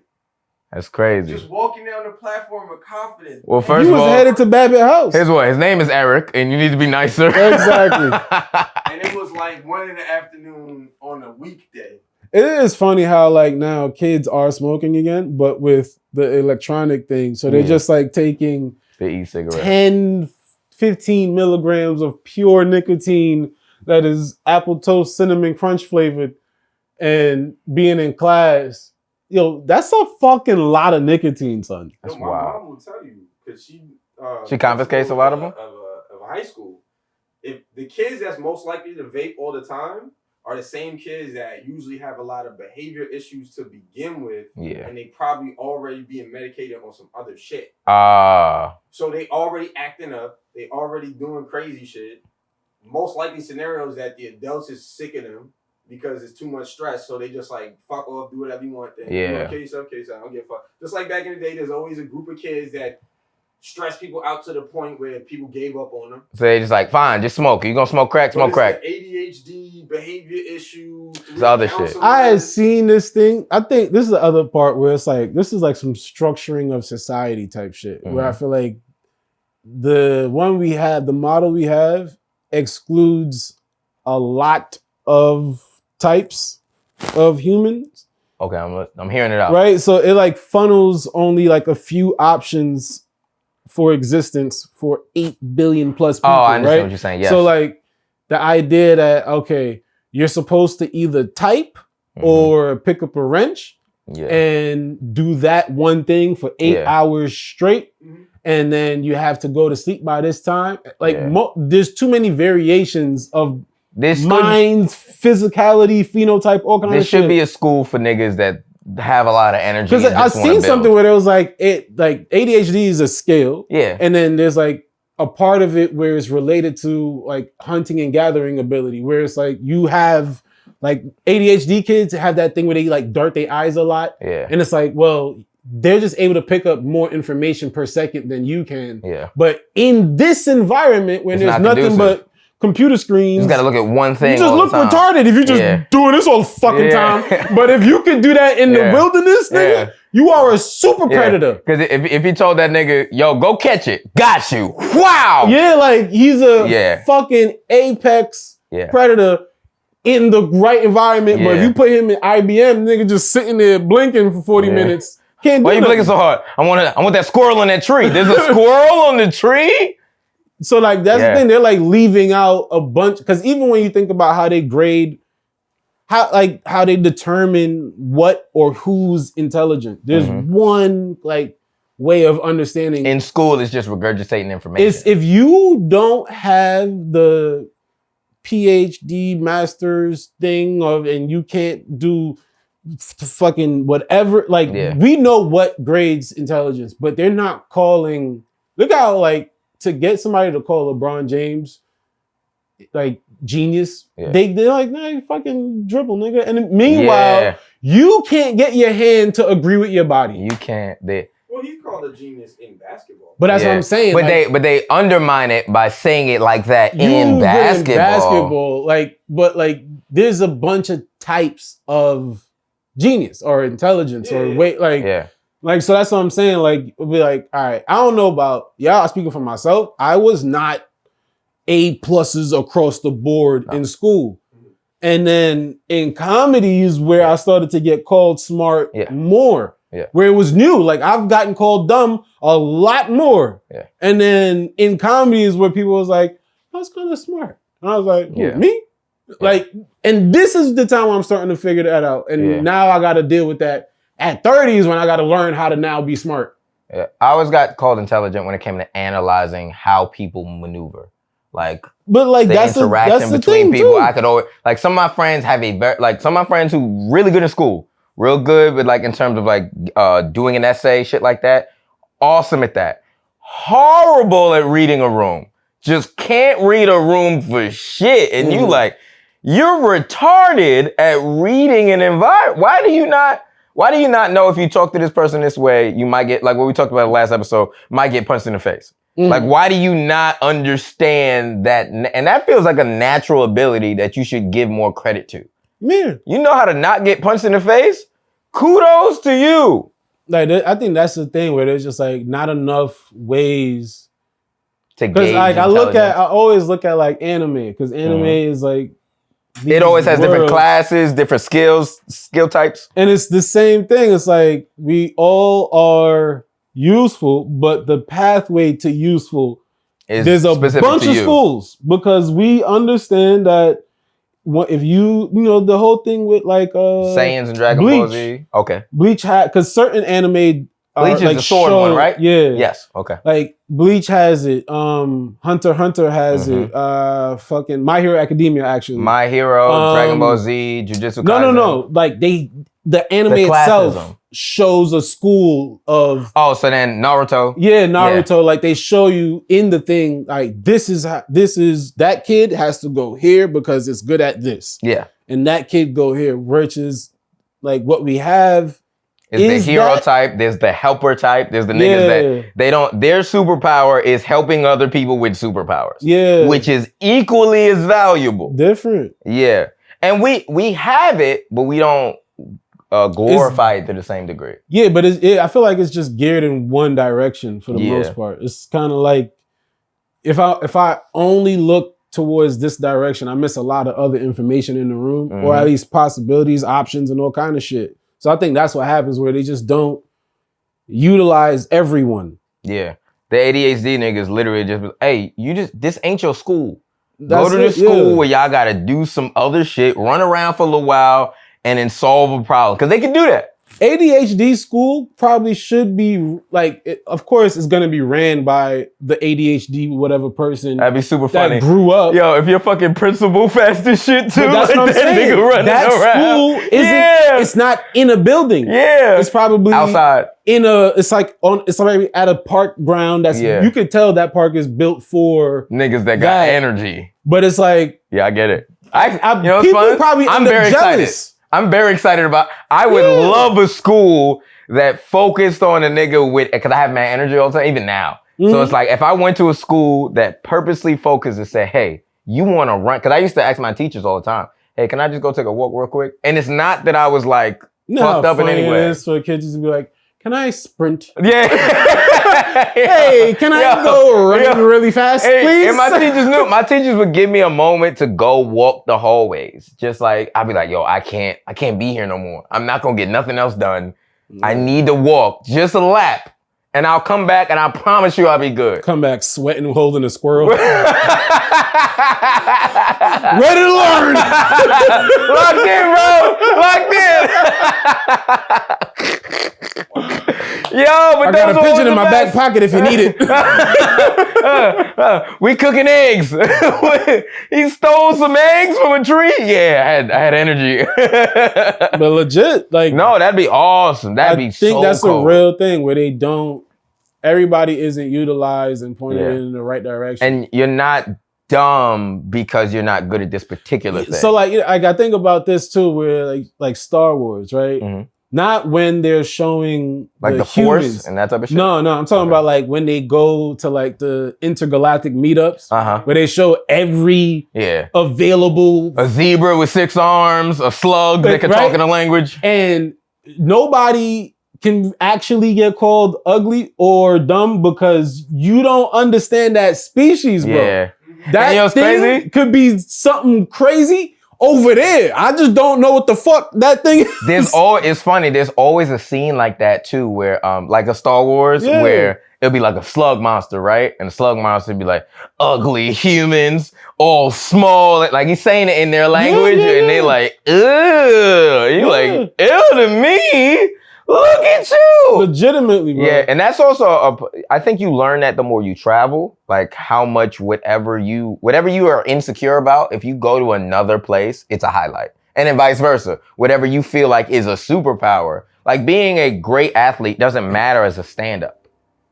That's crazy. Just walking down the platform with confidence. Well, first of all, he was headed to Babbitt House. Here's what, his name is Eric, and you need to be nicer. Exactly. And it was like 1 PM on a weekday. It is funny how like now kids are smoking again, but with the electronic thing. So they're just like taking the e-cigarette. 10, 15 milligrams of pure nicotine that is apple toast cinnamon crunch flavored and being in class. Yo, that's a fucking lot of nicotine, son. That's my mom will tell you because she confiscates a lot of them of high school. If the kids that's most likely to vape all the time are the same kids that usually have a lot of behavior issues to begin with, and they probably already being medicated on some other shit. So they already acting up, they already doing crazy shit. Most likely scenarios that the adults is sick of them because it's too much stress, so they just like fuck off, do whatever you want. Then you know, kill yourself, I don't give a fuck. Just like back in the day, there's always a group of kids that stress people out to the point where people gave up on them. So they just like, fine, just smoke. You gonna smoke crack? Smoke crack. ADHD, behavior issues, it's other shit. I had seen this thing. I think this is the other part where it's like this is like some structuring of society type shit. Where I feel like the model we have excludes a lot of types of humans. Okay, I'm hearing it out. Right? So it like funnels only like a few options for existence for 8 billion plus people. Oh, I understand right? what you're saying. Yes. So like the idea that, okay, you're supposed to either type or pick up a wrench and do that one thing for 8 hours straight. And then you have to go to sleep by this time. Like there's too many variations of minds, physicality, phenotype, all kinds of shit. There should be a school for niggas that have a lot of energy. Because I've seen something where it was like ADHD is a scale. Yeah. And then there's like a part of it where it's related to like hunting and gathering ability, where it's like you have like ADHD kids have that thing where they like dart their eyes a lot. Yeah. And it's like, well, they're just able to pick up more information per second than you can. Yeah. But in this environment, when there's nothing but computer screens, you just gotta look at one thing. You just look retarded if you just doing this all fucking time. But if you can do that in the wilderness, nigga, you are a super predator. Because if he told that nigga, yo, go catch it, got you. Wow. Yeah, like he's a fucking apex predator in the right environment. But if you put him in IBM, nigga just sitting there blinking for 40 minutes. Can't do Why you blinking so hard? I want that squirrel in that tree. There's a squirrel on the tree? So like that's the thing, they're like leaving out a bunch, because even when you think about how they grade, how they determine what or who's intelligent, there's one like way of understanding. In school, it's just regurgitating information. It's if you don't have the PhD master's thing and you can't do fucking whatever, like we know what grades intelligence, but they're not calling. Look how like, to get somebody to call LeBron James like genius, they're like, nah, you fucking dribble, nigga. And meanwhile, you can't get your hand to agree with your body. You can't. Well, he's called a genius in basketball. But that's what I'm saying. But they undermine it by saying it like that in basketball. But there's a bunch of types of genius or intelligence or weight, Like, so that's what I'm saying. Like, we'll be like, all right, I don't know about y'all. Speaking for myself, I was not A+ across the board in school. And then in comedies where I started to get called smart more, where it was new. Like, I've gotten called dumb a lot more. Yeah. And then in comedies where people was like, I was kind of smart. And I was like, me? Yeah. Like, and this is the time where I'm starting to figure that out. And now I got to deal with that. At 30 is when I got to learn how to now be smart. Yeah. I always got called intelligent when it came to analyzing how people maneuver. Like, but like the interaction between people. Too. I could always, like, some of my friends have some of my friends who really good in school, real good, but like in terms of like doing an essay, shit like that. Awesome at that. Horrible at reading a room. Just can't read a room for shit. And you're retarded at reading an environment. Why do you not know if you talk to this person this way, you might get, like what we talked about in the last episode, might get punched in the face? Like, why do you not understand that? And that feels like a natural ability that you should give more credit to. Man. You know how to not get punched in the face? Kudos to you. Like, I think that's the thing where there's just like not enough ways to gauge. Like, I always look at like anime, because anime is like, it always has different classes, different skill types. And it's the same thing. It's like we all are useful, but the pathway to useful is there's a bunch of schools, because we understand that if you know the whole thing with like Saiyans and Dragon Ball Z. Okay. Bleach because certain anime Bleach is the sword one, right? Yeah. Yes. Okay. Like Bleach has it. Hunter x Hunter has it. Fucking My Hero Academia actually. My Hero, Dragon Ball Z, Jujutsu Kaisen. No. Like the anime itself shows a school of. Oh, so then Naruto. Yeah, Naruto. Yeah. Like they show you in the thing. Like this is that kid has to go here because it's good at this. Yeah. And that kid go here, which is like what we have. Is the hero type, there's the helper type, there's the niggas that their superpower is helping other people with superpowers. Yeah. Which is equally as valuable. Different. Yeah. And we have it, but we don't glorify it to the same degree. Yeah, but I feel like it's just geared in one direction for the most part. It's kind of like if I only look towards this direction, I miss a lot of other information in the room, or at least possibilities, options, and all kind of shit. So I think that's what happens where they just don't utilize everyone. Yeah. The ADHD niggas literally just, hey, this ain't your school. Go to the school where y'all got to do some other shit, run around for a little while, and then solve a problem. Because they can do that. ADHD school probably should be like, of course, it's going to be ran by the ADHD whatever person. That'd be super funny. That grew up. Yo, if your fucking principal fast as shit too, that's like what I'm that saying. nigga running that around. School isn't, it's not in a building. Yeah. It's probably outside. It's already at a park ground that's, you could tell that park is built for niggas that got energy. But it's like, yeah, I get it. You know, people probably I'm very excited. I'm very excited about. I would love a school that focused on a nigga with, because I have mad energy all the time, even now. So it's like, if I went to a school that purposely focused and said, hey, you want to run, because I used to ask my teachers all the time, hey, can I just go take a walk real quick? And it's not that I was like fucked up in any way. For kids just to be like, can I sprint? Yeah. Hey, can I go running really fast, please? And my teachers would give me a moment to go walk the hallways. Just like, I'd be like, yo, I can't be here no more. I'm not going to get nothing else done. I need to walk just a lap. And I'll come back and I promise you I'll be good. Come back sweating, holding a squirrel. Ready to learn. Locked in, bro. Locked in. Yo, but I got a pigeon in my back pocket if you need it. We cooking eggs. He stole some eggs from a tree. Yeah, I had energy. But legit, like, no, that'd be awesome. That'd be so cool. I think that's a real thing where everybody isn't utilized and pointed in the right direction. And you're not dumb because you're not good at this particular thing. So like I think about this too, where like Star Wars, right? Mm-hmm. Not when they're showing like the Force and that type of shit. No, I'm talking about like when they go to like the intergalactic meetups, where they show every available, a zebra with 6 arms, a slug that can talk in a language, and nobody can actually get called ugly or dumb because you don't understand that species, bro. Yeah, that thing crazy? Could be something crazy. Over there, I just don't know what the fuck that thing is. It's funny. There's always a scene like that too, where like a Star Wars, where it'll be like a slug monster, right? And the slug monster would be like ugly humans, all small. Like he's saying it in their language, and they like, ugh. You like, ew to me. Look at you! Legitimately, bro. Yeah, and that's also I think you learn that the more you travel, like how much whatever you are insecure about, if you go to another place, it's a highlight. And then vice versa. Whatever you feel like is a superpower, like being a great athlete doesn't matter as a stand-up.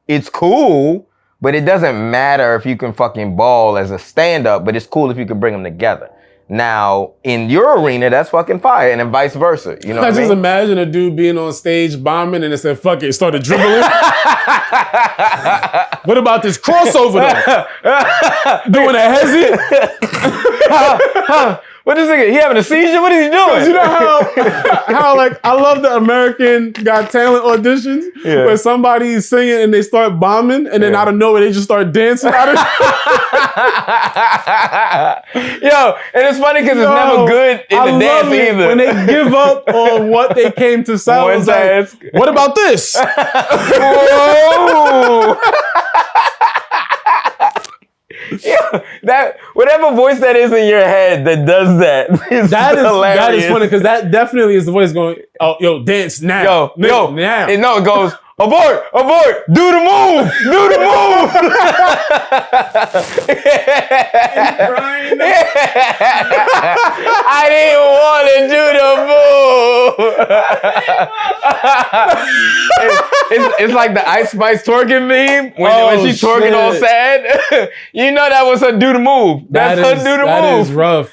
It's cool, but it doesn't matter if you can fucking ball as a stand-up, but it's cool if you can bring them together. Now, in your arena, that's fucking fire, and then vice versa. You know what I mean? Just imagine a dude being on stage bombing and it said, fuck it, started dribbling. What about this crossover, though? Doing a hezzy? What is it? He having a seizure? What is he doing? You know how like, I love the American Got Talent auditions where somebody's singing and they start bombing and then out of nowhere they just start dancing out of Yo, and it's funny because it's never good in the dance either. When they give up on what they came to sell, like, what about this? Whoa! Yeah, that whatever voice that is in your head that does that is hilarious. That is funny because that definitely is the voice going, oh, yo, dance now. Yo, now. And no, it goes, abort, do the move. I didn't want to do the move. It's like the Ice Spice twerking meme when she's twerking all sad. You know that was her do the move. That's her do the move. That is rough.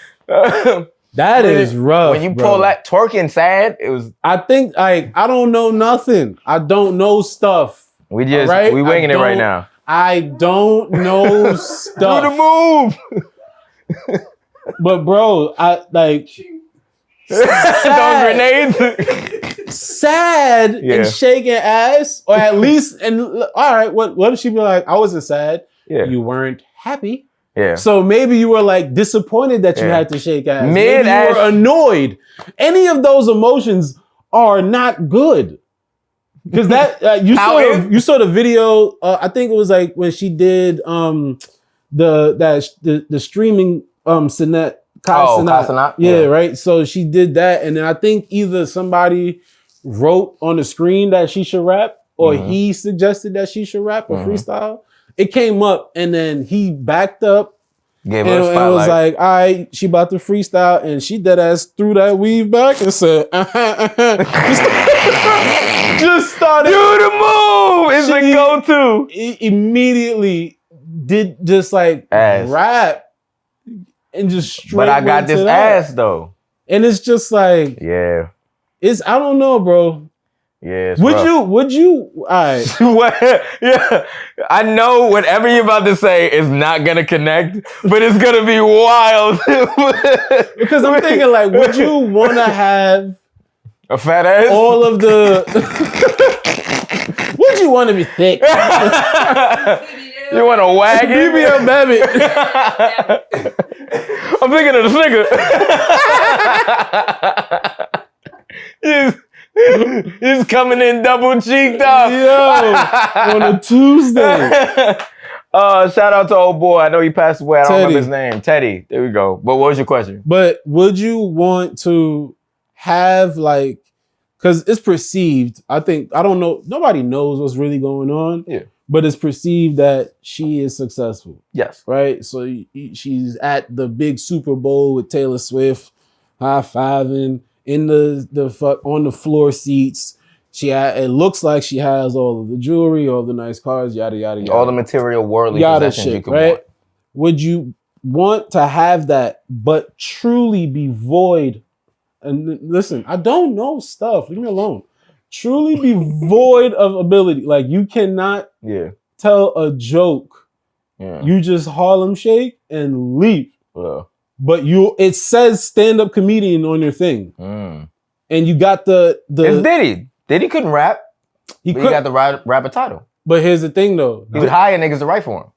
That is rough. When you pull that twerking sad, it was. I think I don't know nothing. I don't know stuff. We winging it right now. I don't know stuff. Do the move. But bro, I like those grenades. Sad and shaking ass, or at least. And all right, what if she be like, I wasn't sad. Yeah, you weren't happy. Yeah. So maybe you were like disappointed that you had to shake ass. Maybe you were annoyed. Any of those emotions are not good. Because that you saw the video. I think it was like when she did the streaming Sinette. Casanat. Yeah, right. So she did that, and then I think either somebody wrote on the screen that she should rap, or he suggested that she should rap or freestyle. It came up, and then he backed up. Gave her a spotlight. And was like, all right, she about to freestyle, and she dead ass threw that weave back and said, just started. Do the move. It's a go-to. Immediately did just like rap and just straight. But I got this ass though, and it's just like I don't know, bro. Yeah. Would you? All right. Yeah. I know whatever you're about to say is not gonna connect, but it's gonna be wild. Because I'm thinking, like, would you want to have a fat ass? All of the. Would you want to be thick? You want to wag it? BBL Babbitt. I'm thinking of the nigga. He's coming in double cheeked up. Yo, on a Tuesday. Shout out to old boy. I know he passed away. I don't remember his name. Teddy. There we go. But what was your question? But would you want to have like, because it's perceived, I don't know, nobody knows what's really going on. Yeah. But it's perceived that she is successful. Yes. Right? So she's at the big Super Bowl with Taylor Swift, high-fiving, in the on the floor seats. It looks like she has all of the jewelry, all the nice cars, yada, yada, yada. All the material worldly possessions you could want. Would you want to have that, but truly be void? And listen, I don't know stuff. Leave me alone. Truly be void of ability. Like, you cannot tell a joke. Yeah. You just Harlem Shake and leave. Yeah. But it says stand-up comedian on your thing. And you got the It's Diddy. Diddy couldn't rap. He got the rapper title. But here's the thing though. He would hire niggas to write for him.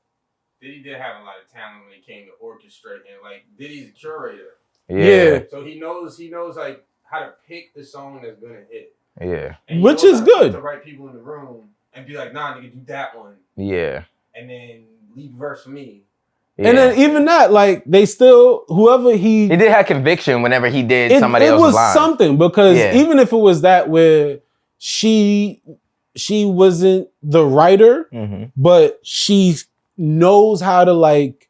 Diddy did have a lot of talent when it came to orchestrating. Like, Diddy's a curator. Yeah. So he knows like how to pick the song that's gonna hit. Yeah. And which is good. The right people in the room and be like, nah, nigga, do that one. Yeah. And then leave verse for me. Yeah. And then even that, like, they still, whoever he did have conviction whenever he did somebody else's line. It was something, because even if it was that where she wasn't the writer, but she knows how to, like,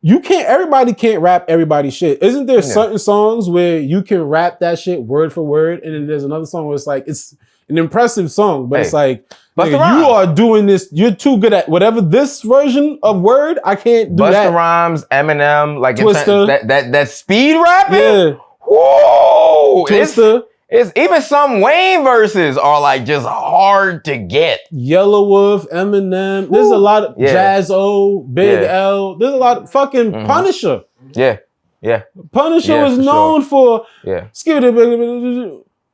everybody can't rap everybody's shit. Isn't there certain songs where you can rap that shit word for word, and then there's another song where it's like, it's an impressive song, but it's like, nigga, you are doing this, you're too good at whatever this version of word, I can't do that. Busta Rhymes, Eminem, like Twister. That speed rapping? Yeah. Whoa! Twister. It's even some Wayne verses are like just hard to get. Yellow Wolf, Eminem. There's a lot of Jazz-O, Big L. There's a lot of fucking Punisher. Yeah. Yeah. Punisher was known for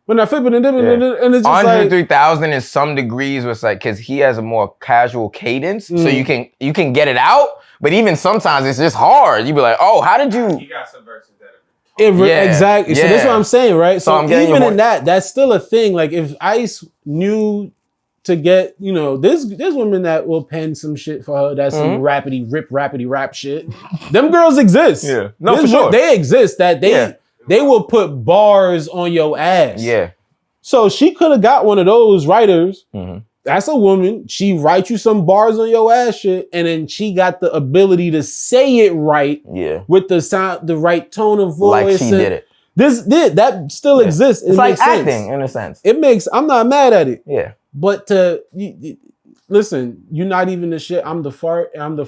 when I flip it and it's just Andre like 3000 in some degrees was like, because he has a more casual cadence, so you can get it out, but even sometimes it's just hard. You be like, oh, how did you? He got some verses that are exactly. So that's what I'm saying, right? So even in that's still a thing. Like, if Ice knew to get, there's women that will pen some shit for her. That's some rapidy rap shit. Them girls exist. Yeah, no, for sure. They exist. That they will put bars on your ass. Yeah. So she could have got one of those writers. That's a woman. She writes you some bars on your ass shit, and then she got the ability to say it right. Yeah. With the sound, the right tone of voice. Like she did it. That still exists. It's like acting in a sense. I'm not mad at it. Yeah. But listen, you're not even the shit. I'm the fart. I'm the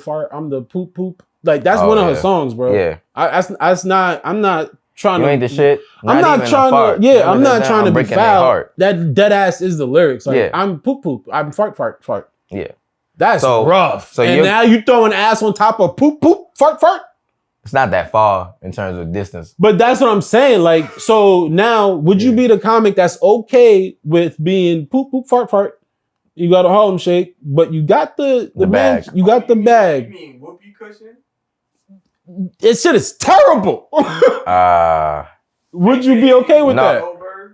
poop poop. Like, that's one of her songs, bro. Yeah. I'm not trying you to. Ain't the shit. I'm not trying to. Yeah, I'm not trying to be foul. That dead ass is the lyrics. Like, I'm poop poop. I'm fart fart fart. Yeah. That's rough. So now you throwing ass on top of poop poop fart fart. It's not that far in terms of distance. But that's what I'm saying. Like, so now, would you be the comic that's okay with being poop poop fart fart? You got a Harlem Shake, but you got the bag. You got the bag. You mean whoopee cushion? This shit is terrible. Would you be okay with that?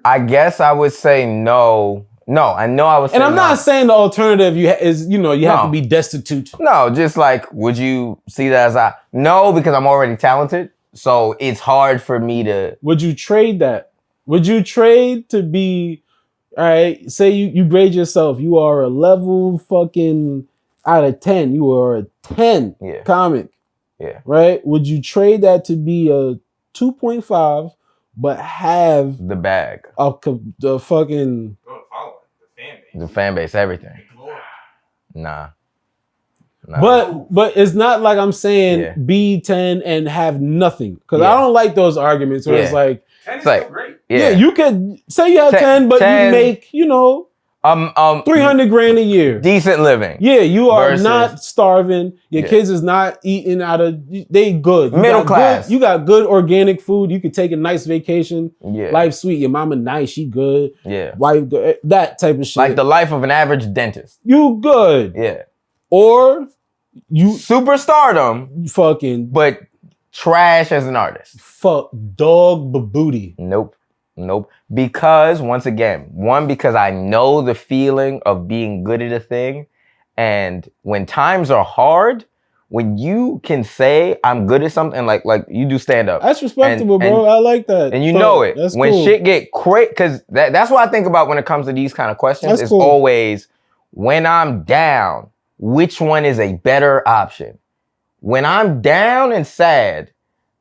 I guess I would say no. No, I know I was. And I'm not saying the alternative you have to be destitute. No, just like, would you see that as no, because I'm already talented, so it's hard for me to. Would you trade that? Would you trade to be, all right? Say you grade yourself. You are a level fucking out of 10. You are a 10 comic. Yeah. Right? Would you trade that to be a 2.5, but have the bag, the fucking the fan base, everything? Nah. But it's not like I'm saying be 10 and have nothing, because I don't like those arguments where it's like 10 is still great. Yeah, you could say you have 10, but 10, you make 300 grand a year, decent living. Yeah, you are not starving. Your kids is not eating out of. They good. Middle class. You got good organic food. You could take a nice vacation. Yeah, life sweet. Your mama nice. She good. Yeah, wife good. That type of shit. Like the life of an average dentist. You good. Yeah. Or you superstardom. Fucking but trash as an artist. Fuck dog babooty. Nope. Because once again, because I know the feeling of being good at a thing, and when times are hard, when you can say I'm good at something, like you do stand up. That's respectable, bro. I like that. And you know it. That's when cool. Shit get crazy, because that's what I think about when it comes to these kind of questions. That's it's always, when I'm down, which one is a better option? When I'm down and sad,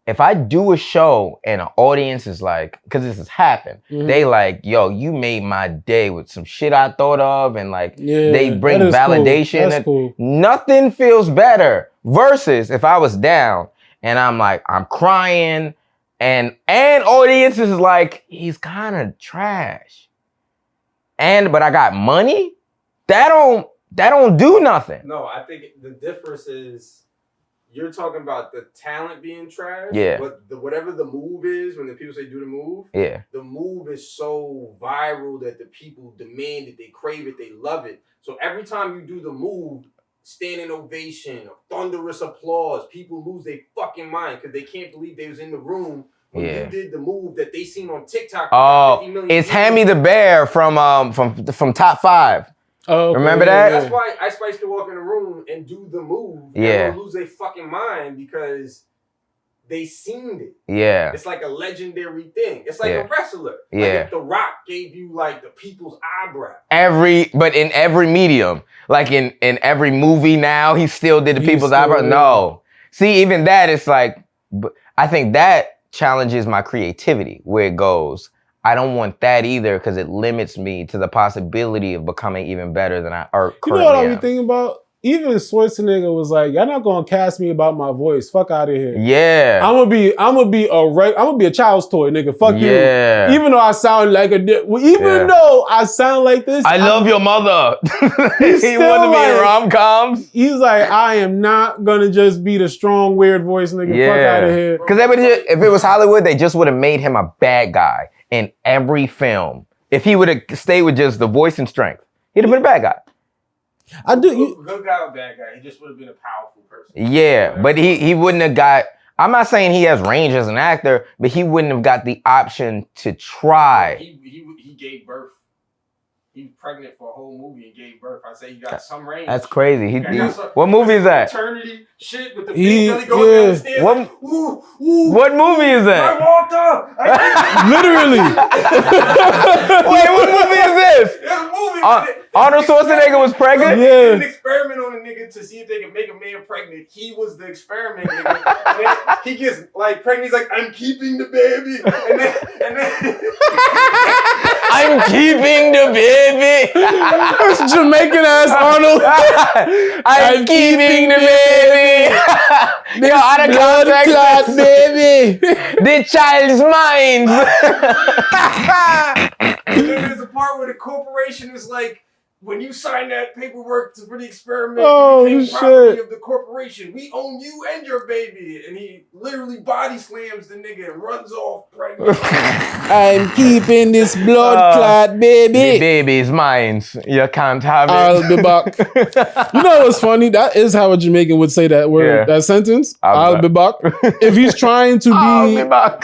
if I do a show and an audience is like, because this has happened, they like, yo, you made my day with some shit I thought of, and like they bring validation. Cool. That's cool. Nothing feels better versus if I was down and I'm like, I'm crying, and audience is like, he's kind of trash, but I got money. That don't do nothing. No, I think the difference is, you're talking about the talent being trash. Yeah. But whatever the move is, when the people say do the move, the move is so viral that the people demand it, they crave it, they love it. So every time you do the move, standing ovation, thunderous applause, people lose their fucking mind because they can't believe they was in the room when you did the move that they seen on TikTok. Oh, it's Hammy the Bear from Top 5. Oh, remember that? That's why Ice Spice can walk in the room and do the move. Yeah. And lose their fucking mind because they seen it. Yeah. It's like a legendary thing. It's like a wrestler. Yeah. Like if The Rock gave you like the people's eyebrow. But in every medium, like in every movie now, he still did the people's eyebrow. No. See, even that, it's like, I think that challenges my creativity, where it goes, I don't want that either, because it limits me to the possibility of becoming even better than I currently am. You know what I be thinking about? Even Schwarzenegger was like, "Y'all not gonna cast me about my voice. Fuck out of here." Yeah, I'm gonna be a child's toy, nigga. Fuck you. Even though I sound like though I sound like this, I love your mother. He wanted to be in rom-coms. He's like, I am not gonna just be the strong, weird voice, nigga. Fuck out of here. Because if it was Hollywood, they just would have made him a bad guy in every film. If he would have stayed with just the voice and strength, he'd have been a bad guy. Good guy or bad guy, he just would have been a powerful person. Yeah, but he wouldn't have got, I'm not saying he has range as an actor, but he wouldn't have got the option to try. He gave birth. He was pregnant for a whole movie and gave birth. I say he got some range. That's crazy. What movie is that? Maternity shit with the big belly going down the stairs. What movie is that? I walked up. Literally. Wait, what movie is this? It's a movie. Arnold Schwarzenegger was pregnant? They did an experiment on a nigga to see if they could make a man pregnant. He was the experiment nigga. And then he gets like pregnant. He's like, I'm keeping the baby. And then I'm keeping the baby. That's Jamaican ass Arnold. I'm keeping the baby. Yo, out of context, baby. The child's mind. There's a part where the corporation is like, when you signed that paperwork for the experiment, you became property of the corporation. We own you and your baby. And he literally body slams the nigga and runs off pregnant. I'm keeping this blood clot baby. The baby is mine. You can't have it. I'll be back. You know what's funny? That is how a Jamaican would say that word, that sentence. I'll be back. If he's trying to be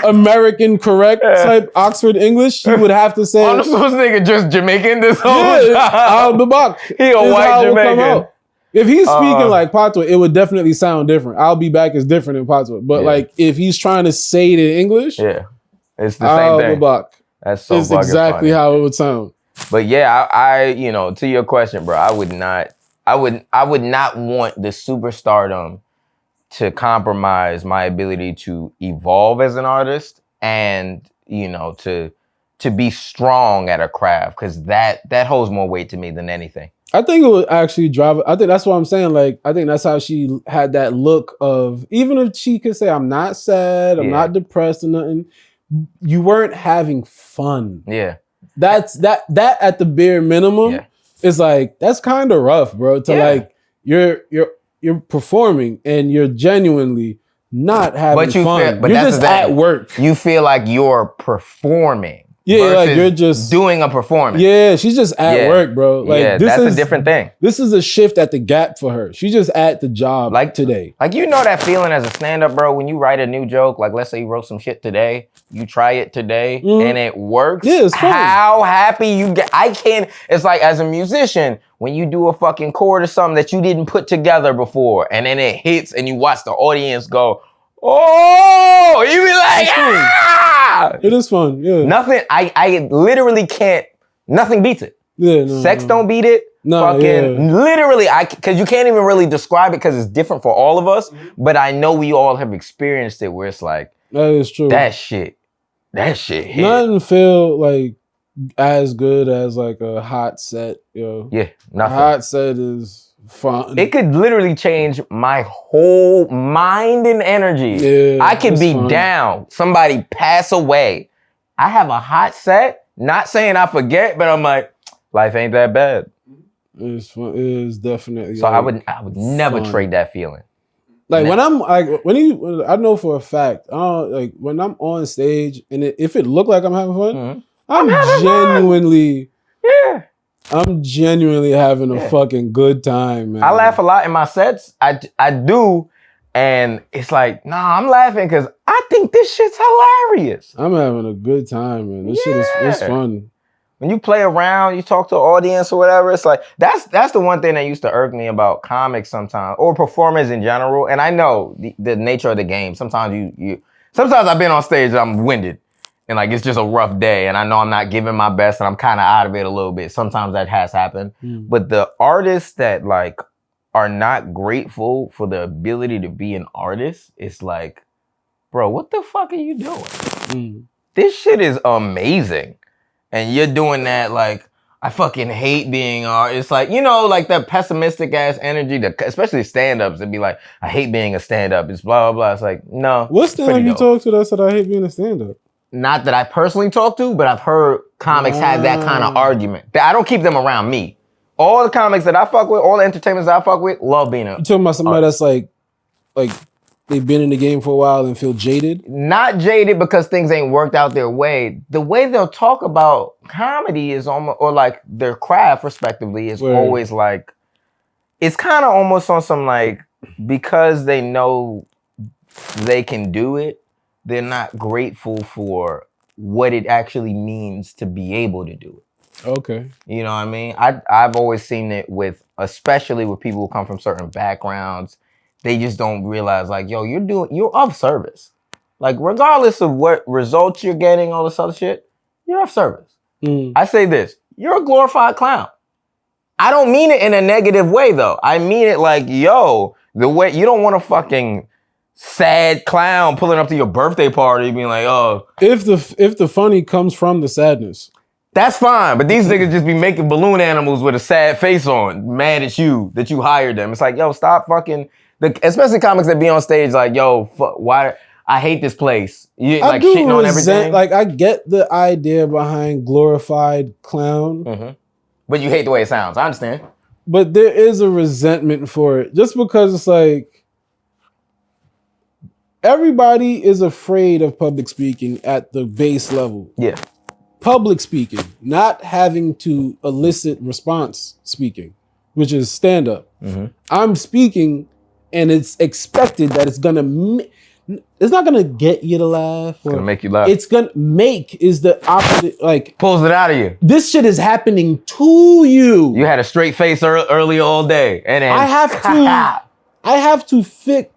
American correct type Oxford English, he would have to say, I'm supposed to nigga just Jamaican this whole time. I'll be back. He a white Jamaican. If he's speaking like Patois, it would definitely sound different. I'll be back is different in Patois. But like if he's trying to say it in English, it's the same thing. Back. That's so it's exactly funny. how it would sound. But yeah, I you know, to your question, bro, I would not want the superstardom to compromise my ability to evolve as an artist and, you know, to be strong at a craft, because that holds more weight to me than anything. I think it would actually drive. I think that's what I'm saying. Like, I think that's how she had that look of, even if she could say, I'm not sad, I'm not depressed or nothing, you weren't having fun. Yeah. That's that at the bare minimum is like, that's kind of rough, bro. To like, you're performing and you're genuinely not having fun. You're just at work. You feel like you're performing. Yeah, like you're just doing a performance. Yeah, she's just at work, bro. Like that's a different thing. This is a shift at the Gap for her. She's just at the job like today. Like, you know that feeling as a stand-up, bro, when you write a new joke, like let's say you wrote some shit today, you try it today, and it works. Yeah, it's fun. How happy you get. It's like as a musician, when you do a fucking chord or something that you didn't put together before, and then it hits and you watch the audience go, oh, you be like, It is fun, yeah. Nothing, I literally can't, nothing beats it. Yeah, no, Sex don't beat it. Literally, because you can't even really describe it because it's different for all of us, but I know we all have experienced it where it's like, that is true. That shit hit. Nothing feel like as good as like a hot set, yo. Yeah, nothing. A hot set is fun. It could literally change my whole mind and energy. Yeah, I could be down, somebody pass away. I have a hot set, not saying I forget, but I'm like, life ain't that bad. It's fun. It is definitely. So I would never trade that feeling. Like when I'm like I know for a fact, like when I'm on stage and if it look like I'm having fun, I'm genuinely I'm genuinely having a fucking good time, man. I laugh a lot in my sets. I do, and it's like, nah, I'm laughing because I think this shit's hilarious. I'm having a good time, man. This shit is it's fun. When you play around, you talk to an audience or whatever, it's like, that's the one thing that used to irk me about comics sometimes, or performers in general. And I know the nature of the game. Sometimes sometimes I've been on stage and I'm winded. And like, it's just a rough day and I know I'm not giving my best and I'm kind of out of it a little bit. Sometimes that has happened. But the artists that like are not grateful for the ability to be an artist, it's like, bro, what the fuck are you doing? This shit is amazing. And you're doing that like, I fucking hate being art. It's like, you know, like that pessimistic ass energy, that especially stand-ups, that'd be like, I hate being a stand-up. It's blah, blah, blah. It's like, no. What stand-up you talk to that said I hate being a stand-up? Not that I personally talk to, but I've heard comics have that kind of argument. I don't keep them around me. All the comics that I fuck with, all the entertainers that I fuck with, love being a You talking about somebody that's like they've been in the game for a while and feel jaded? Not jaded because things ain't worked out their way. The way they'll talk about comedy is almost, or like their craft respectively, is always like, it's kind of almost on some like, because they know they can do it, they're not grateful for what it actually means to be able to do it. Okay. You know what I mean? I've always seen it with, especially with people who come from certain backgrounds, they just don't realize like, yo, you're of service. Like regardless of what results you're getting, all this other shit, you're of service. I say this, you're a glorified clown. I don't mean it in a negative way though. I mean it like, yo, the way you don't want a fucking sad clown pulling up to your birthday party being like, oh. If the funny comes from the sadness. That's fine, but these niggas just be making balloon animals with a sad face on, mad at you that you hired them. It's like, yo, stop fucking, especially comics that be on stage like, yo, why, I hate this place. You like shitting on everything. Like, I get the idea behind glorified clown, But you hate the way it sounds. I understand. But there is a resentment for it. Just because it's like everybody is afraid of public speaking at the base level. Yeah. Public speaking, not having to elicit response speaking, which is stand-up. Mm-hmm. I'm speaking and it's expected that it's gonna it's not gonna get you to laugh. It's gonna make you laugh. It's gonna make is the opposite, like pulls it out of you. This shit is happening to you. You had a straight face early all day. And then I have to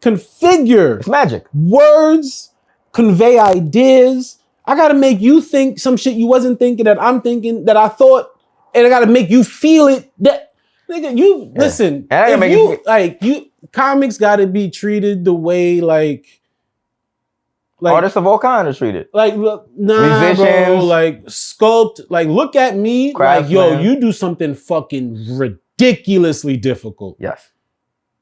configure. It's magic. Words, convey ideas. I gotta make you think some shit you wasn't thinking that I'm thinking that I thought, and I gotta make you feel it. That nigga, you listen. And if you comics gotta be treated the way like artists of all kinds are treated. Like musicians, bro, like sculpt. Like look at me. Craftsman. Like yo, you do something fucking ridiculously difficult. Yes.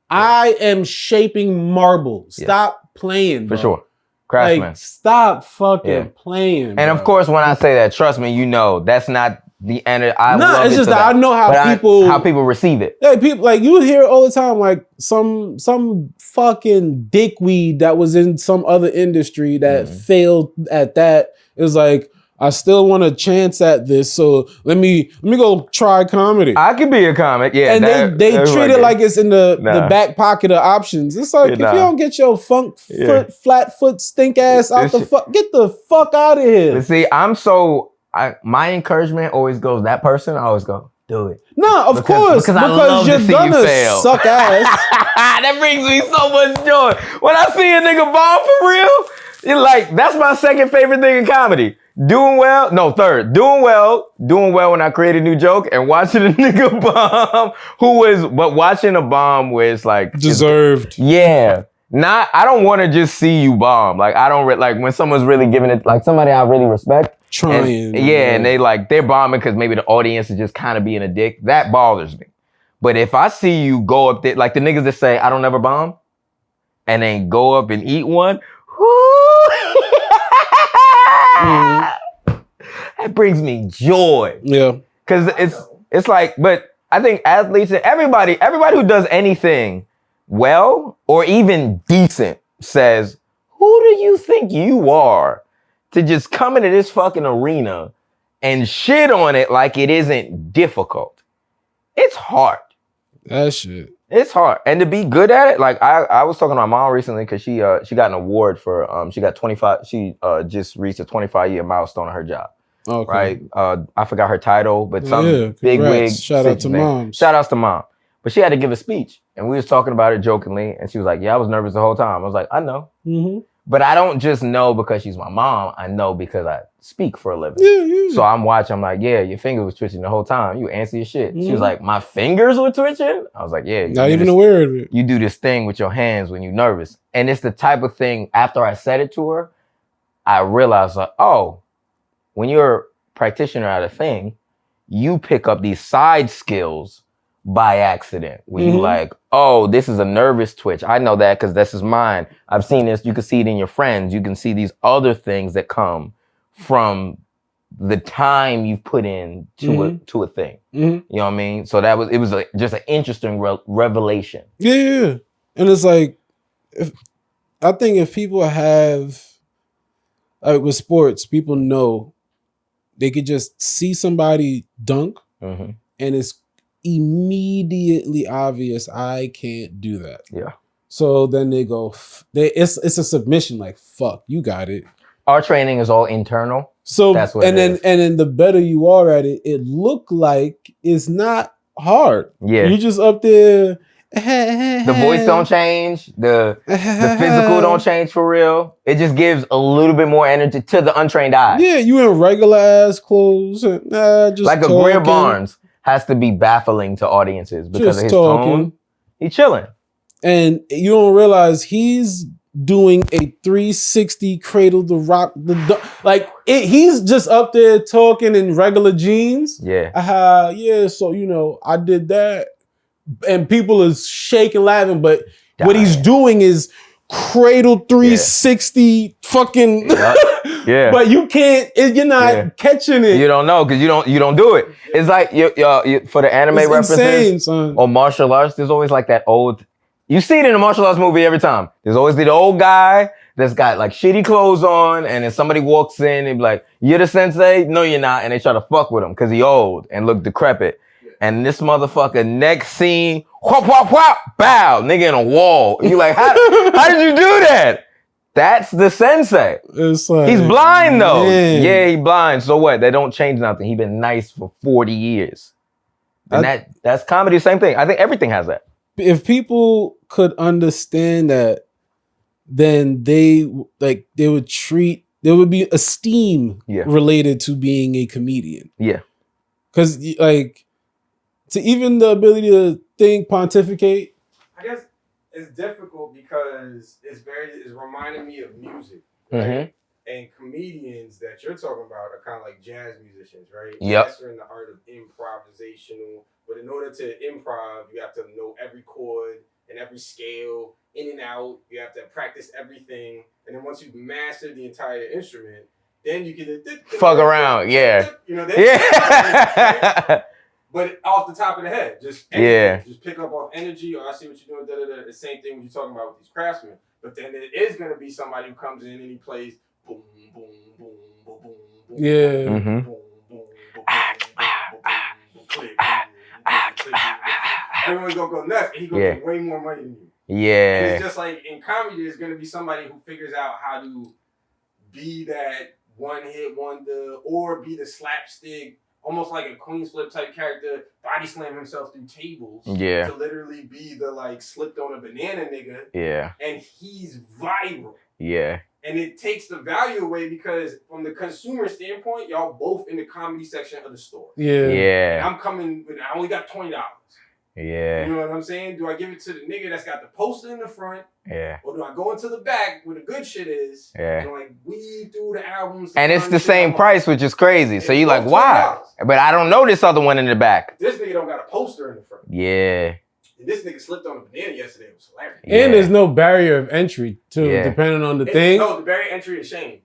I am shaping marble. Stop playing, bro. For sure. Craftsman. Like, stop fucking playing. And of course, when I say that, trust me, you know that's not the end. It's just that I know how people receive it. Yeah, people like you hear all the time, like some fucking dickweed that was in some other industry that failed at that is like, I still want a chance at this, so let me go try comedy. I could be a comic, yeah. And they treat it like it's in the back pocket of options. It's like if you don't get your flat foot stink ass out the fuck, get the fuck out of here. But see, my encouragement always goes that person. I always go do it. No, of course, because you're gonna suck ass. That brings me so much joy when I see a nigga bomb for real. It's like that's my second favorite thing in comedy. Doing well when I create a new joke and watching a nigga bomb but watching a bomb where it's like deserved. I don't want to just see you bomb. Like I don't like when someone's really giving it, like somebody I really respect. Trying. And they're bombing because maybe the audience is just kind of being a dick. That bothers me. But if I see you go up there, like the niggas that say, I don't never bomb, and then go up and eat one, that brings me joy. Yeah. Because it's like, but I think athletes and everybody who does anything well or even decent says, who do you think you are to just come into this fucking arena and shit on it like it isn't difficult? It's hard. That shit. It's hard. And to be good at it, like I was talking to my mom recently because she got an award for she got 25, she just reached a 25-year milestone of her job. Okay. Right? I forgot her title, but some big wig. Shout out to mom. Shout outs to mom. But she had to give a speech. And we was talking about it jokingly. And she was like, yeah, I was nervous the whole time. I was like, I know. Mm-hmm. But I don't just know because she's my mom. I know because I speak for a living. Yeah. So I'm watching. I'm like, yeah, your finger was twitching the whole time. You answer your shit. Mm-hmm. She was like, my fingers were twitching? I was like, yeah. Not even aware of it. You do this thing with your hands when you're nervous. And it's the type of thing, after I said it to her, I realized, like, oh, when you're a practitioner at a thing, you pick up these side skills by accident. When you like, oh, this is a nervous twitch. I know that because this is mine. I've seen this. You can see it in your friends. You can see these other things that come from the time you've put in to a thing. Mm-hmm. You know what I mean? So it was just an interesting revelation. Yeah. And it's like, I think if people have, like with sports, people know they could just see somebody dunk and it's immediately obvious I can't do that. Yeah. So then they go, it's a submission, like, fuck, you got it. Our training is all internal. So that's what and then the better you are at it, it look like it's not hard. Yeah. You just up there. The voice don't change. The physical don't change for real. It just gives a little bit more energy to the untrained eye. Yeah, you in regular ass clothes. Just like a Greer Barnes has to be baffling to audiences because just of his tone. He chilling. And you don't realize he's doing a 360 cradle to rock he's just up there talking in regular jeans. Yeah. So I did that. And people are shaking, laughing, but what he's doing is cradle 360 fucking yeah. But you can't, you're not catching it. You don't know because you don't do it. It's like you for the anime it's references insane, son. or martial arts, there's always like that old, you see it in a martial arts movie every time. There's always the old guy that's got like shitty clothes on, and then somebody walks in and be like, "You're the sensei?" No, you're not. And they try to fuck with him because he old and look decrepit. And this motherfucker, next scene, whop, whop, whop, bow, nigga in a wall. You like, how did you do that? That's the sensei. It's like, he's blind though. Man. Yeah, he blind. So what? They don't change nothing. He been nice for 40 years. And that's comedy, same thing. I think everything has that. If people could understand that, then there would be esteem related to being a comedian. Yeah. Because like, to even the ability to think, pontificate. I guess it's difficult because it's reminding me of music. Right? And comedians that you're talking about are kind of like jazz musicians, right? Yep. Mastering the art of improvisational. But in order to improv, you have to know every chord and every scale, in and out. You have to practice everything. And then once you've mastered the entire instrument, then you can fuck around, yeah. You know, yeah. But off the top of the head, just just pick up off energy, or I see what you're doing, The same thing when you're talking about with these craftsmen. But then there is going to be somebody who comes in and he plays boom, boom, boom, boom, boom, boom, yeah, boom, boom, boom, boom, click, everyone's going to go nuts, and he's going to get way more money than you. Yeah. And it's just like in comedy, there's going to be somebody who figures out how to be that one-hit wonder or be the slapstick, almost like a Queen's Flip type character, body slam himself through tables. Yeah. To literally be the like slipped on a banana nigga. Yeah. And he's viral. Yeah. And it takes the value away because from the consumer standpoint, y'all both in the comedy section of the store. Yeah. Yeah. And I'm coming with, I only got $20. Yeah. You know what I'm saying? Do I give it to the nigga that's got the poster in the front? Yeah. Or do I go into the back where the good shit is? Yeah. And like weed through the albums. And it's the same price, which is crazy. So you're like, why? But I don't know this other one in the back. This nigga don't got a poster in the front. Yeah. And this nigga slipped on a banana yesterday. It was hilarious. And there's no barrier of entry, too, depending on the thing. No, the barrier of entry is shame.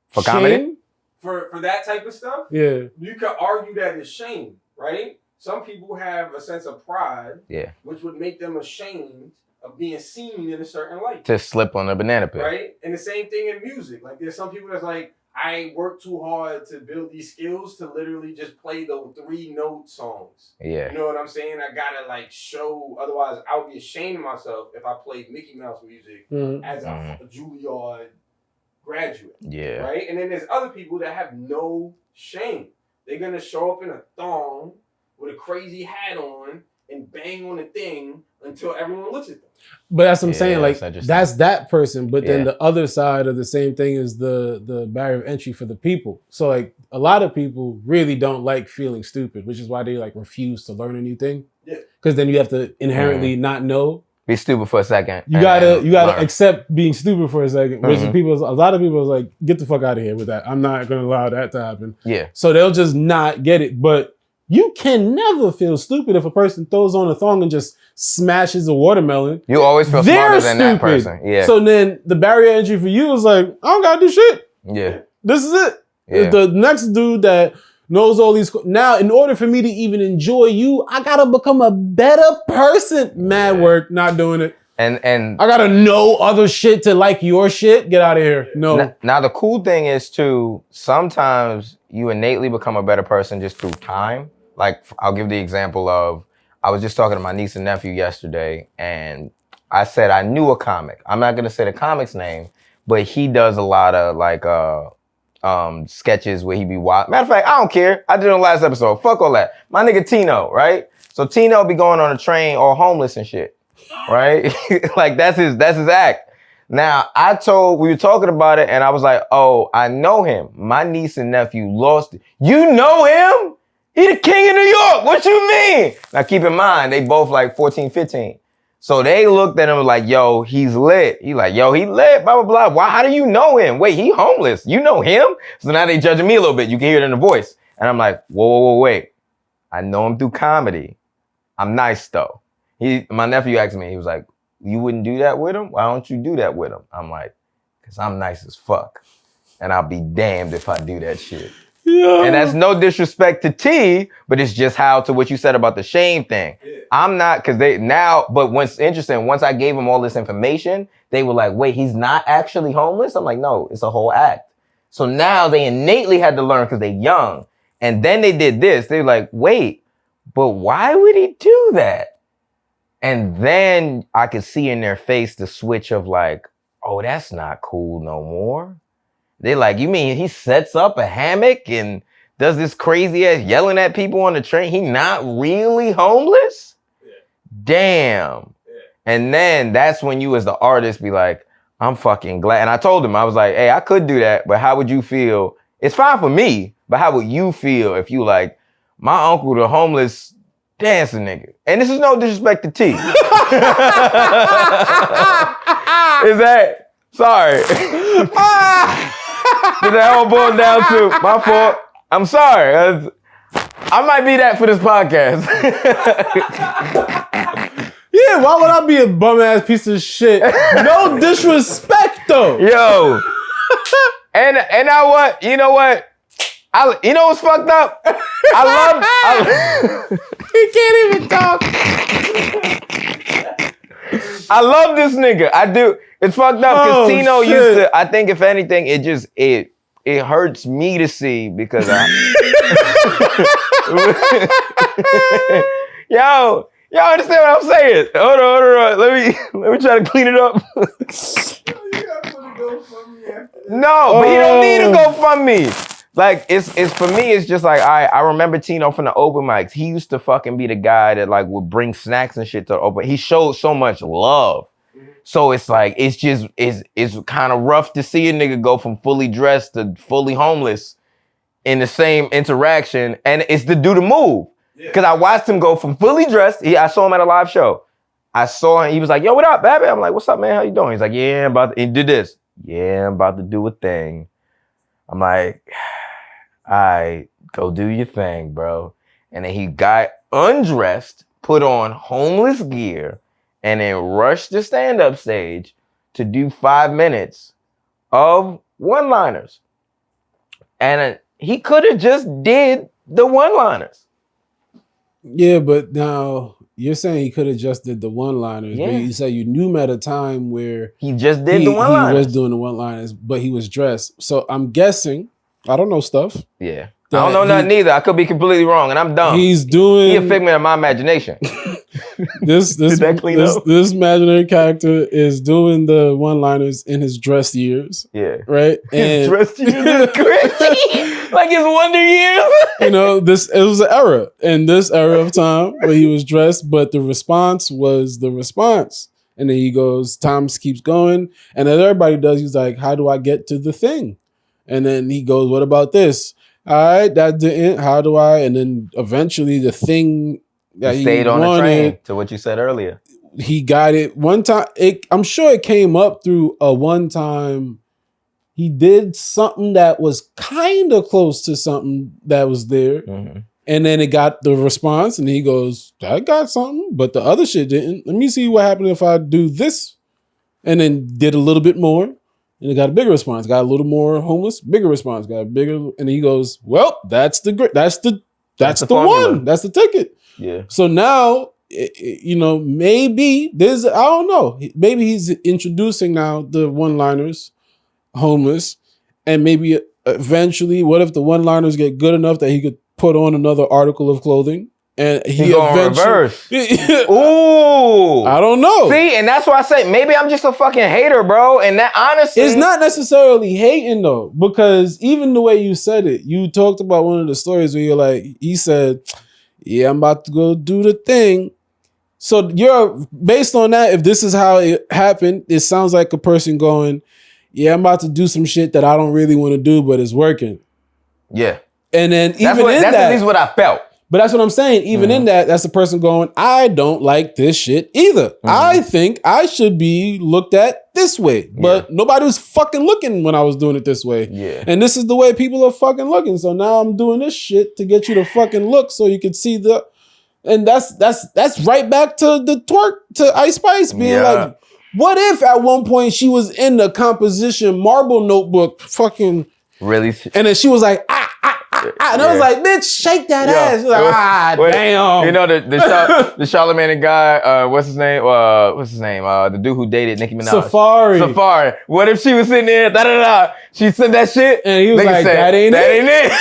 For comedy? For that type of stuff? Yeah. You could argue that it's shame, right? Some people have a sense of pride, which would make them ashamed of being seen in a certain light. To slip on a banana peel. Right? And the same thing in music. Like there's some people that's like, I ain't worked too hard to build these skills to literally just play the 3-note songs. Yeah. You know what I'm saying? I gotta like show, otherwise I would be ashamed of myself if I played Mickey Mouse music as a Juilliard graduate. Yeah. Right? And then there's other people that have no shame. They're gonna show up in a thong with a crazy hat on and bang on the thing until everyone looks at them. But that's what I'm saying. Like that's that person. But then the other side of the same thing is the barrier of entry for the people. So like a lot of people really don't like feeling stupid, which is why they like refuse to learn a new thing. Yeah. Because then you have to inherently not know. Be stupid for a second. You gotta accept being stupid for a second. Which a lot of people is like, get the fuck out of here with that. I'm not gonna allow that to happen. Yeah. So they'll just not get it. But you can never feel stupid if a person throws on a thong and just smashes a watermelon. You always feel smarter than that person. Yeah. So then the barrier of entry for you is like, I don't gotta do shit. Yeah. This is it. Yeah. The next dude that knows all these. Now, in order for me to even enjoy you, I gotta become a better person. Mad work, not doing it. And I gotta know other shit to like your shit. Get out of here. No. Now the cool thing is too, sometimes you innately become a better person just through time. Like I'll give the example of, I was just talking to my niece and nephew yesterday, and I said I knew a comic. I'm not gonna say the comic's name, but he does a lot of like sketches where he be wild. Matter of fact, I don't care. I did it on the last episode. Fuck all that. My nigga Tino, right? So Tino be going on a train all homeless and shit, right? Like that's his act. Now we were talking about it, and I was like, oh, I know him. My niece and nephew lost it. You know him? He the king of New York. What you mean? Now keep in mind, they both like 14, 15. So they looked at him like, yo, he's lit. He like, yo, he lit, blah, blah, blah. Why? How do you know him? Wait, he homeless. You know him? So now they judging me a little bit. You can hear it in the voice. And I'm like, whoa, wait. I know him through comedy. I'm nice though. My nephew asked me, he was like, you wouldn't do that with him? Why don't you do that with him? I'm like, because I'm nice as fuck. And I'll be damned if I do that shit. Yeah. And that's no disrespect to T, but it's just how to what you said about the shame thing. Yeah. I'm not, because but what's interesting, once I gave them all this information, they were like, wait, he's not actually homeless? I'm like, no, it's a whole act. So now they innately had to learn because they're young. And then they did this. They were like, wait, but why would he do that? And then I could see in their face the switch of like, oh, that's not cool no more. They're like, you mean he sets up a hammock and does this crazy ass yelling at people on the train? He not really homeless? Yeah. Damn. Yeah. And then that's when you as the artist be like, I'm fucking glad. And I told him, I was like, hey, I could do that, but how would you feel? It's fine for me, but how would you feel if you like, my uncle, the homeless dancing nigga? And this is no disrespect to T. Is that, sorry. That all boiled down to my fault. I'm sorry. I might be that for this podcast. Yeah, why would I be a bum ass piece of shit? No disrespect though. Yo. and you know what? You know what's fucked up? He can't even talk. I love this nigga. I do. It's fucked up because Tino used to, I think if anything, it hurts me to see because Yo, y'all understand what I'm saying? Hold on. Let me try to clean it up. No, but you don't need to go fund me. Like it's for me, it's just like I remember Tino from the open mics. He used to fucking be the guy that like would bring snacks and shit to the open. He showed so much love. So it's like it's kind of rough to see a nigga go from fully dressed to fully homeless in the same interaction, and it's to do the move. Because I watched him go from fully dressed. I saw him at a live show. I saw him. He was like, "Yo, what up, Babbitt?" I'm like, "What's up, man? How you doing?" He's like, "Yeah, he did this. Yeah, I'm about to do a thing." I'm like, "All right, go do your thing, bro." And then he got undressed, put on homeless gear, and then rushed the stand-up stage to do 5 minutes of one-liners. And he could have just did the one-liners. Yeah, but now you're saying he could have just did the one-liners. Yeah. But you said you knew him at a time where he just did the one-liners. He was doing the one-liners, but he was dressed. So I'm guessing, I don't know stuff. Yeah. I don't know nothing either. I could be completely wrong, and I'm dumb. He a figment of my imagination. This imaginary character is doing the one-liners in his dress years. Yeah. Right? His dress years is crazy. Like his wonder years. You know, it was an era in this era of time where he was dressed, but the response was the response. And then he goes, Thomas keeps going. And as everybody does, he's like, how do I get to the thing? And then he goes, what about this? All right, that didn't. How do I? And then eventually the thing that he stayed on wanted, the train to what you said earlier. He got it one time. I'm sure it came up through a one time. He did something that was kind of close to something that was there. Mm-hmm. And then it got the response and he goes, I got something, but the other shit didn't. Let me see what happened if I do this. And then did a little bit more. And it got a bigger response. Got a little more homeless, bigger response. Got a bigger, and he goes, "Well, that's the one. That's the ticket." Yeah. So now, maybe there's. I don't know. Maybe he's introducing now the one-liners, homeless, and maybe eventually, what if the one-liners get good enough that he could put on another article of clothing? And he reverse. Ooh. I don't know. See, and that's why I say maybe I'm just a fucking hater, bro. And that honestly, it's not necessarily hating though, because even the way you said it, you talked about one of the stories where you're like, he said, "Yeah, I'm about to go do the thing." So you're based on that. If this is how it happened, it sounds like a person going, "Yeah, I'm about to do some shit that I don't really want to do, but it's working." Yeah. And then that's at least what I felt. But that's what I'm saying. Even in that, that's the person going, I don't like this shit either. Mm-hmm. I think I should be looked at this way. But nobody was fucking looking when I was doing it this way. Yeah. And this is the way people are fucking looking. So now I'm doing this shit to get you to fucking look so you can see And that's right back to the twerk to Ice Spice being like, what if at one point she was in the composition marble notebook fucking really, and then she was like, and I was like, bitch, shake that ass. She was like, damn. You know the Charlamagne guy, what's his name? The dude who dated Nicki Minaj. Safari. What if she was sitting there, she said that shit, and he was like, that ain't it.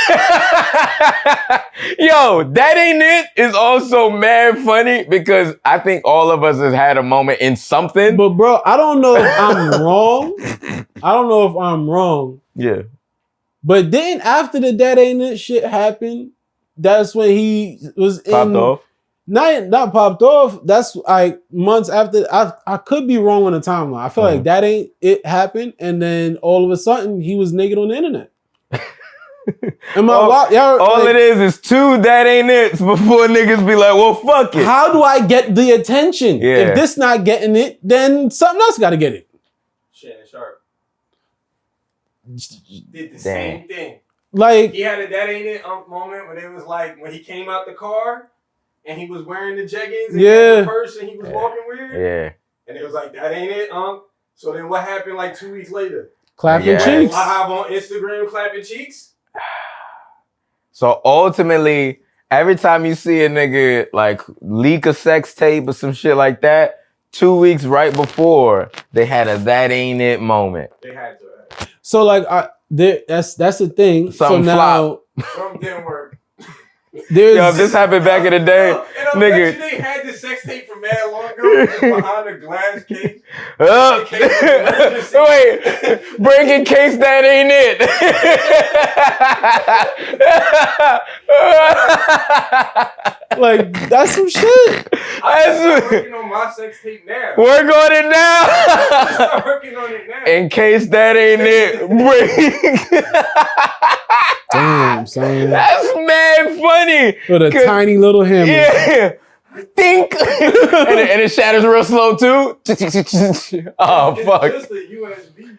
Yo, that ain't it is also mad funny because I think all of us has had a moment in something. But bro, I don't know if I'm wrong. Yeah. But then after the that ain't it shit happened, that's when he was popped off. Not popped off. That's like months after. I could be wrong on the timeline. I feel like that ain't it happened, and then all of a sudden he was naked on the internet. All it is 2 that ain't it before niggas be like, well, fuck it. How do I get the attention? Yeah. If this not getting it, then something else got to get it. Shannon Sharp did the same thing. Like he had a that ain't it moment when it was like when he came out the car and he was wearing the jeggings and the purse and he was walking weird. Yeah. And it was like that ain't it, So then what happened like 2 weeks later? Clapping cheeks. Live on Instagram clapping cheeks. So ultimately, every time you see a nigga like leak a sex tape or some shit like that, 2 weeks right before they had a that ain't it moment. They had to. So like that's the thing. Something so now something didn't work. Yo, if this happened back in the day, nigga. They had the sex tape from mad long ago behind a glass case. Wait, breaking case that ain't it. like that's some shit. I'm working on my sex tape now. Work on it now. I'm working on it now. In case that ain't it, Damn, son. That's mad funny. With a tiny little hammer. Yeah. Think. and it shatters real slow too. Oh, fuck. It's just a USB.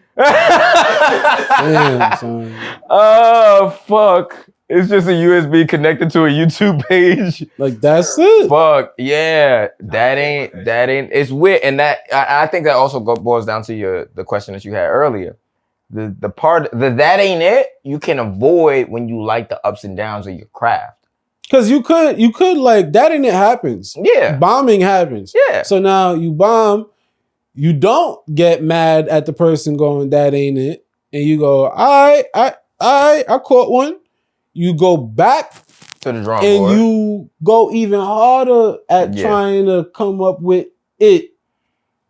Damn, son. Oh, fuck. It's just a USB connected to a YouTube page. Like, that's it. Fuck. Yeah. That ain't. It's weird. And that, I think that also boils down to the question that you had earlier. The part, that ain't it, you can avoid when you like the ups and downs of your craft. Because you could like, that ain't it happens. Yeah. Bombing happens. Yeah. So now you bomb, you don't get mad at the person going, that ain't it. And you go, I caught one. You go back to the drawing and board. you go even harder at trying to come up with it.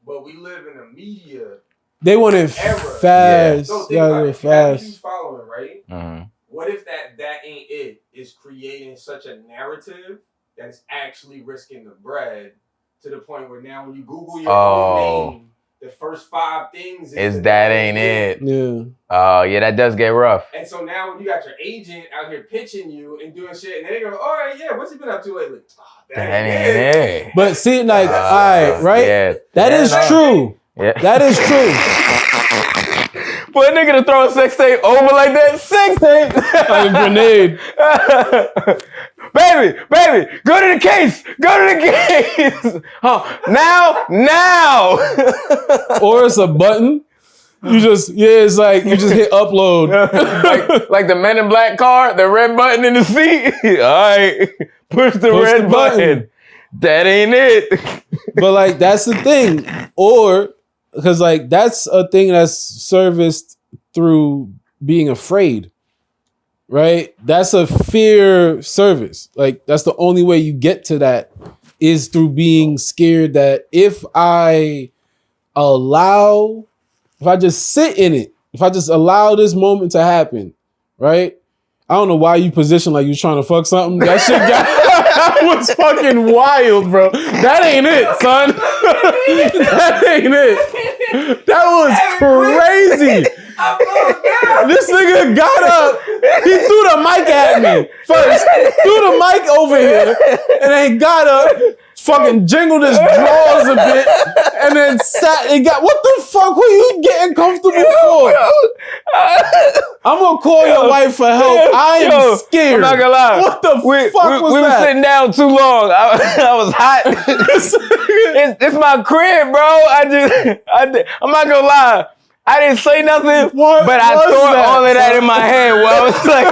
But we live in a media. They want it fast. So Yeah, fast. He's following, right? Mm-hmm. What if that ain't it is creating such a narrative that's actually risking the bread to the point where now when you Google your own name, the first 5 things is that ain't it. Yeah. Oh, yeah, that does get rough. And so now when you got your agent out here pitching you and doing shit, and then they go, all right, yeah, what's he been up to lately? Oh, that ain't it. But see, like, all right, right? Yeah. That is true. Yeah. That is true. For a nigga to throw a sex tape over like that, sex tape. Like a grenade. Baby, go to the case. Oh, now. Or it's a button. You just, it's like, you just hit upload. like the Men in Black car, the red button in the seat. All right, push the red button. That ain't it. But like, that's the thing. Or, because like, that's a thing that's serviced through being afraid. Right? That's a fear service. Like, that's the only way you get to that is through being scared that if I just sit in it, if I just allow this moment to happen, right? I don't know why you position like you trying to fuck something. That shit that was fucking wild, bro. That ain't it, son. That ain't it. That was crazy. This nigga got up. He threw the mic at me first. Threw the mic over here. And then got up. Fucking jingled his drawers a bit. and then sat and got, what the fuck were you getting comfortable for? I'm gonna call your wife for help. I am scared. I'm not gonna lie. What the fuck was that? We were sitting down too long. I was hot. it's my crib, bro. I'm not gonna lie. I didn't say nothing, but I thought all of that in my head. Well, I was like,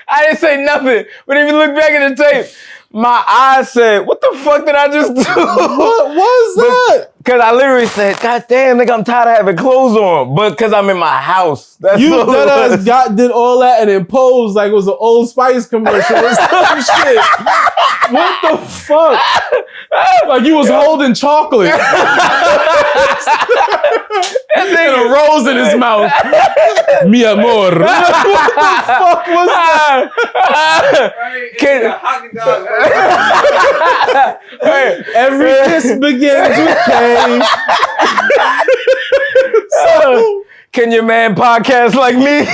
I didn't say nothing. But if you look back at the tape, my eyes said, what the fuck did I just do? What was that? Because I literally said, God damn, nigga, I'm tired of having clothes on. But because I'm in my house. That's you did all that and then posed like it was an Old Spice commercial or some shit. What the fuck? Like you was holding chocolate. And a rose in his mouth. Mi amor. What the fuck was that? Every kiss begins with K. Can your man podcast like me?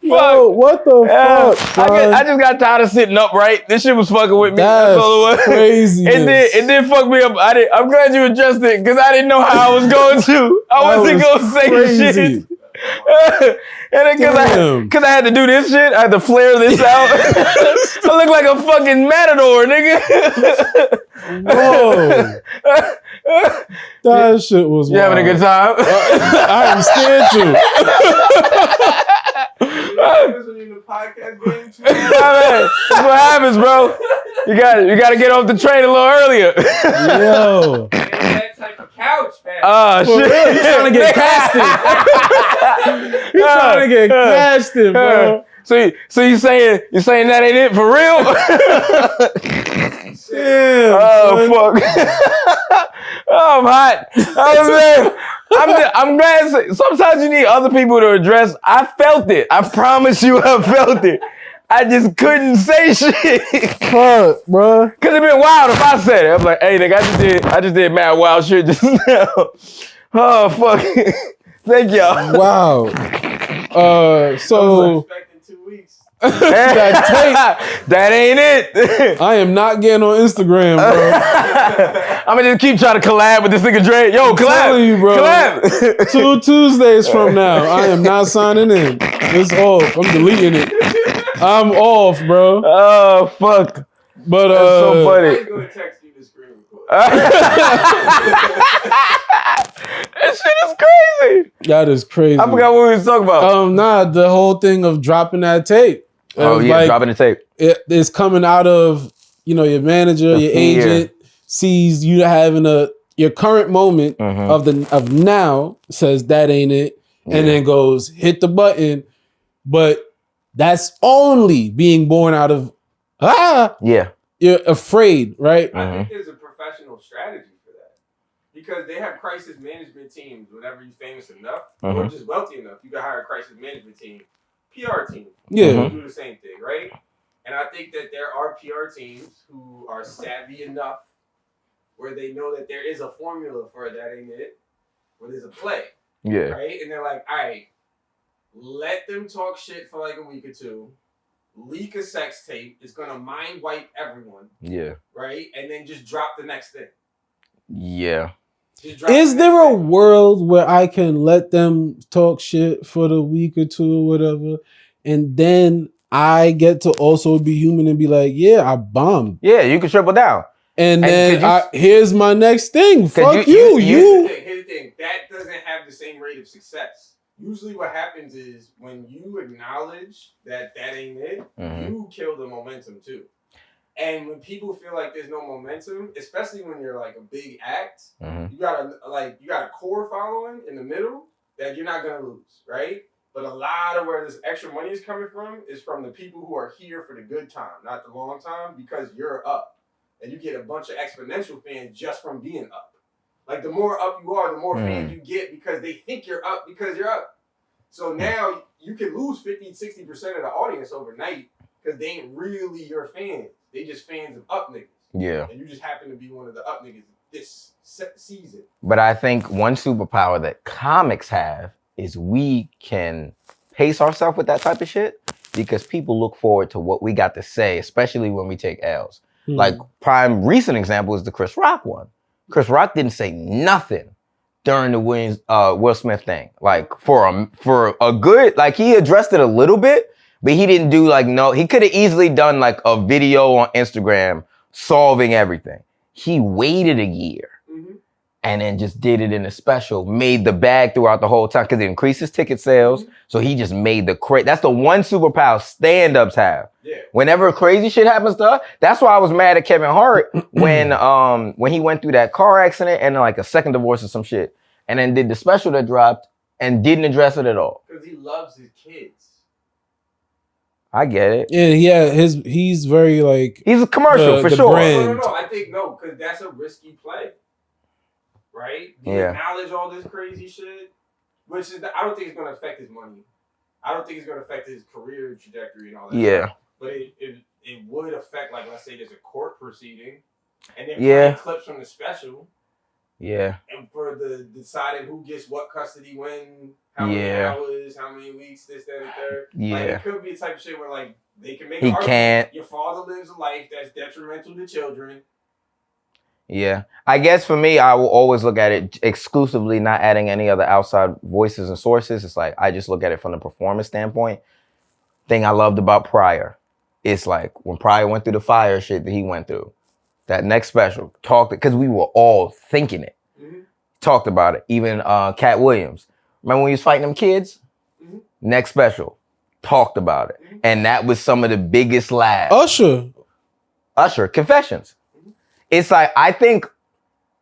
Yo, what the fuck? I just got tired of sitting upright. This shit was fucking with me. That's all it was. Crazy. It did fuck me up. I'm glad you addressed it because I didn't know how I was going to. I wasn't going to say shit. And then because I had to do this shit, I had to flare this out. I look like a fucking matador, nigga. Whoa. That shit was wild. You having a good time? I am scared to. That's what happens, bro. You got to get off the train a little earlier. Yo. That type of couch, man. Oh, shit. He's trying to get casted. He's trying to get casted, bro. So you saying that ain't it for real? Damn, oh, fuck. Oh, I'm hot. I'm glad. Sometimes you need other people to address. I felt it. I promise you I felt it. I just couldn't say shit. Fuck, bro. Cause it'd been wild if I said it. I'm like, hey, nigga, I just did mad wild shit just now. Oh, fuck. Thank y'all. Wow. So expecting 2 weeks. That ain't it. I am not getting on Instagram, bro. I'm gonna just keep trying to collab with this nigga Dre. Yo, collab. I'm telling you, bro. Collab. 2 Tuesdays from now, I am not signing in. It's off. I'm deleting it. I'm off, bro. Oh, fuck. But that's so funny. I'm going to text you the screen record. That shit is crazy. That is crazy. I forgot what we was talking about. Nah, the whole thing of dropping that tape. Oh yeah, dropping the tape. It's coming out of, your manager, your agent sees you having your current moment of now, says that ain't it, and then goes hit the button, but that's only being born out of you're afraid, right? I think there's a professional strategy for that because they have crisis management teams. Whenever you're famous enough or just wealthy enough, you can hire a crisis management team. PR team. Do the same thing, right? And I think that there are PR teams who are savvy enough where they know that there is a formula for that ain't it, where there's a play. Yeah. Right? And they're like, all right, let them talk shit for like a week or two, leak a sex tape, it's gonna mind wipe everyone. Yeah. Right? And then just drop the next thing. Yeah. Is there a world where I can let them talk shit for the week or two or whatever, and then I get to also be human and be like, yeah, I bombed. Yeah, you can triple down. And then here's my next thing. Fuck you. Here's the thing. That doesn't have the same rate of success. Usually what happens is when you acknowledge that ain't it, you kill the momentum too. And when people feel like there's no momentum, especially when you're like a big act, you got a core following in the middle that you're not gonna lose, right? But a lot of where this extra money is coming from is from the people who are here for the good time, not the long time, because you're up. And you get a bunch of exponential fans just from being up. Like the more up you are, the more fans you get because they think you're up because you're up. So now you can lose 50-60% of the audience overnight because they ain't really your fans. They just fans of up niggas. Yeah. And you just happen to be one of the up niggas this season. But I think one superpower that comics have is we can pace ourselves with that type of shit because people look forward to what we got to say, especially when we take L's. Like, prime recent example is the Chris Rock one. Chris Rock didn't say nothing during the Will Smith thing. Like, for a good, like, he addressed it a little bit, but he didn't do, like, no, he could have easily done, like, a video on Instagram solving everything. He waited a year and then just did it in a special, made the bag throughout the whole time because it increased his ticket sales. So he just made that's the one superpower stand-ups have. Yeah. Whenever crazy shit happens to us, that's why I was mad at Kevin Hart when he went through that car accident and like a second divorce or some shit, and then did the special that dropped and didn't address it at all. Because he loves his kids. I get it. Yeah, he's very like... He's a commercial, for sure. Brand. No, I think no, because that's a risky play. Right? You acknowledge all this crazy shit, which is, I don't think it's going to affect his money. I don't think it's going to affect his career trajectory and all that stuff. But it would affect, like, let's say there's a court proceeding, and then playing clips from the special. Yeah. And for the deciding who gets what custody when, how many hours, how many weeks, this, that, and third. Yeah. Like, it could be a type of shit where, like, they can make an argument. Your father lives a life that's detrimental to children. Yeah. I guess for me, I will always look at it exclusively, not adding any other outside voices and sources. It's like, I just look at it from the performance standpoint. Thing I loved about Pryor, it's like when Pryor went through the fire shit that he went through, that next special, talked, because we were all thinking it. Talked about it. Even Cat Williams. Remember when he was fighting them kids? Next special, talked about it. And that was some of the biggest laughs. Usher, Confessions. It's like, I think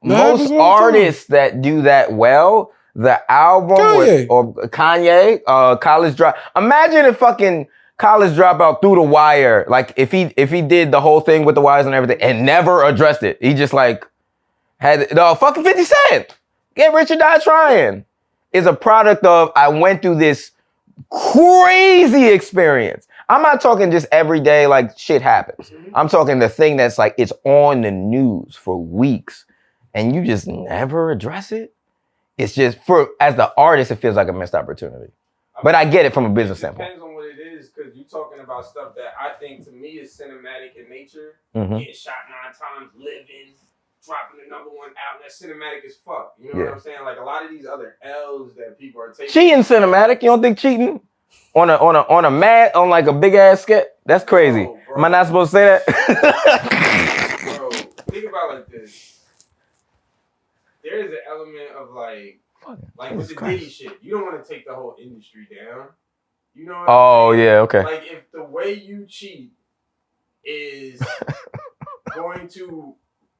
most artists that do that well, the album or Kanye, College Drop. Imagine if fucking College Dropout threw The Wire, like if he did the whole thing with the wires and everything and never addressed it. He just like had the fucking 50 Cent. Get Rich or Die Trying is a product of, I went through this crazy experience. I'm not talking just every day like shit happens. I'm talking the thing that's like, it's on the news for weeks and you just never address it. It's just, as the artist, it feels like a missed opportunity. But I get it from a business standpoint. Depends on what it is, because you're talking about stuff that I think to me is cinematic in nature. Getting shot 9 times, living, dropping the #1 album. That's cinematic as fuck. You know what I'm saying? Like a lot of these other L's that people are taking. Cheating cinematic. You don't think cheating on like a big ass skit? That's crazy. Bro. Am I not supposed to say that? Bro, think about it like this. There is an element of like with the Diddy shit. You don't want to take the whole industry down. You know what I'm saying? Yeah, okay. Like if the way you cheat is going to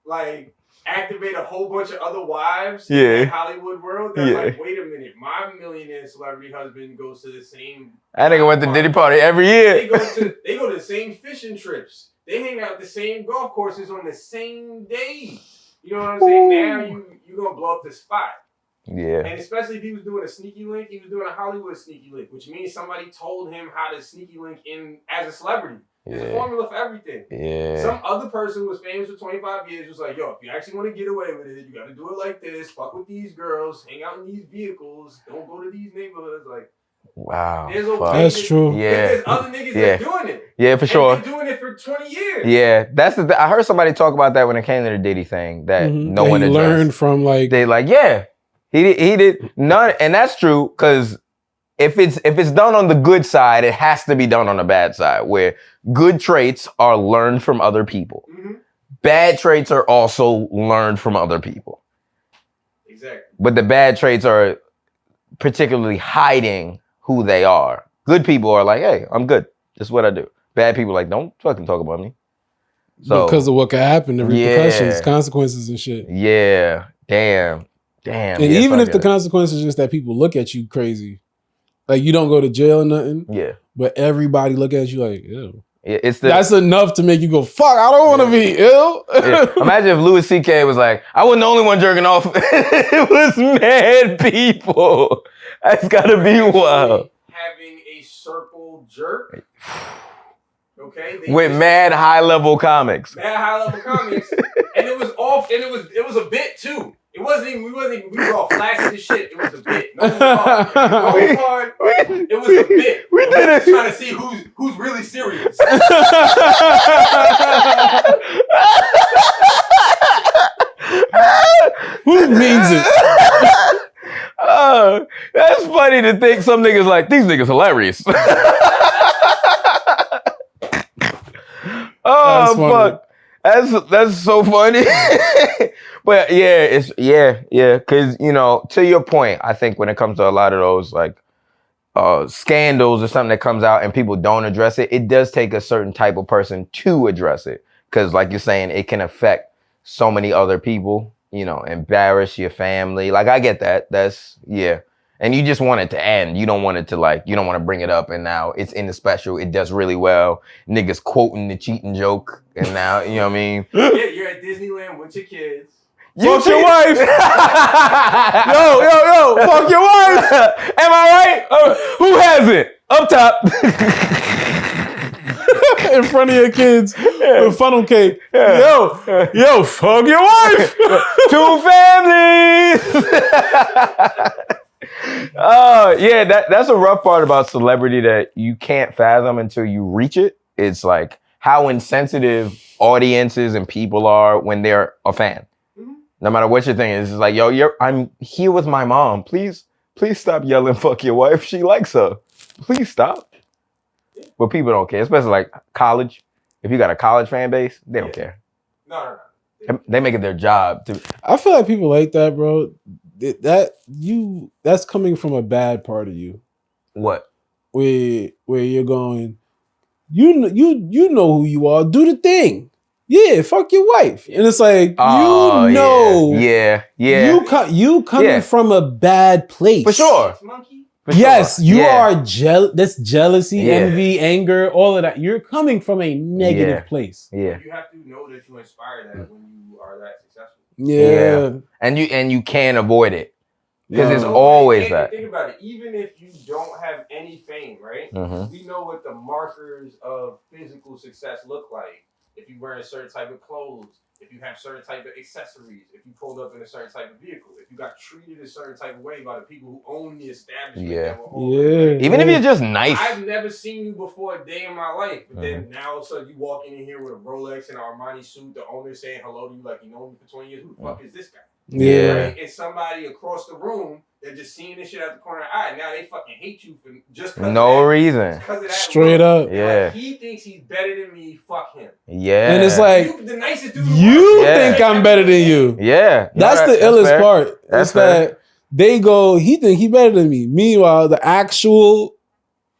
like activate a whole bunch of other wives in the Hollywood world, that's like, wait a minute, my millionaire celebrity husband goes to the same. I think I went to Diddy party every year. They go to the same fishing trips. They hang out at the same golf courses on the same day. You know what I'm saying? Now you gonna blow up the spot. Yeah. And especially if he was doing a sneaky link, he was doing a Hollywood sneaky link, which means somebody told him how to sneaky link in as a celebrity. There's a formula for everything. Yeah. Some other person who was famous for 25 years was like, yo, if you actually want to get away with it, you got to do it like this. Fuck with these girls. Hang out in these vehicles. Don't go to these neighborhoods. Like, wow. That's true. Yeah. There's other niggas that's doing it. Yeah, for sure. They've been doing it for 20 years. Yeah. That's the I heard somebody talk about that when it came to the Diddy thing. That no one addressed. Learned from like. They like, he did none. And that's true because if it's done on the good side, it has to be done on the bad side, where good traits are learned from other people. Bad traits are also learned from other people. Exactly. But the bad traits are particularly hiding who they are. Good people are like, hey, I'm good. This is what I do. Bad people are like, don't fucking talk about me. So because of what could happen, the repercussions, consequences and shit. Yeah. Damn. And even if the consequences is just that people look at you crazy. Like you don't go to jail or nothing. Yeah. But everybody look at you like, ew. That's enough to make you go, fuck, I don't want to be ill. Imagine if Louis C.K. was like, I wasn't the only one jerking off. It was mad people. That's gotta be wild. Having a circle jerk. Okay. With mad high level comics. Mad high level comics. And it was off, and it was a bit too. It We were all flashing this shit. It was a bit. No hard. It was a bit. We did it. Trying to see who's really serious. Who means it? That's funny to think some niggas like, these niggas hilarious. Fuck. That's so funny. But yeah, cause to your point, I think when it comes to a lot of those like scandals or something that comes out and people don't address it, it does take a certain type of person to address it. Cause like you're saying, it can affect so many other people, embarrass your family. Like I get that. That's and you just want it to end. You don't want it to you don't want to bring it up and now it's in the special. It does really well. Niggas quoting the cheating joke and now, you know what I mean? Yeah, you're at Disneyland with your kids. Fuck your wife. Yo, fuck your wife. Am I right? Who has it? Up top. In front of your kids with funnel cake. Yeah. Yo, fuck your wife. 2 families. That's a rough part about celebrity that you can't fathom until you reach it. It's like how insensitive audiences and people are when they're a fan. Mm-hmm. No matter what your thing is, it's like, yo, I'm here with my mom. Please stop yelling, fuck your wife. She likes her. Please stop. But people don't care, especially like college. If you got a college fan base, they don't care. No. They make it their job to. I feel like people like that, bro. That's coming from a bad part of you. What? Where you're going, you know who you are. Do the thing. Yeah, fuck your wife. And it's like, Yeah. You coming from a bad place. For sure. Yes, you are that's jealousy, envy, anger, all of that. You're coming from a negative place. Yeah. You have to know that you inspire that when you are that successful. Yeah. And you can't avoid it. Because it's always that. Think about it. Even if you don't have any fame, right? Mm-hmm. We know what the markers of physical success look like. If you wear a certain type of clothes, if you have certain type of accessories, if you pulled up in a certain type of vehicle, if you got treated a certain type of way by the people who own the establishment. Even if you're just nice. I've never seen you before a day in my life, but then now all of a sudden you walking in here with a Rolex and an Armani suit, the owner saying hello to you like you know me for 20 years. Who the fuck is this guy? Yeah. Right? And somebody across the room, they're just seeing this shit out the corner of their eye. Now they fucking hate you for just because no reason. Straight up. Yeah. Like, he thinks he's better than me. Fuck him. Yeah. And it's like the nicest dude. You think I'm better than you. Yeah. That's the illest part. That's that they go, he think he better than me. Meanwhile, the actual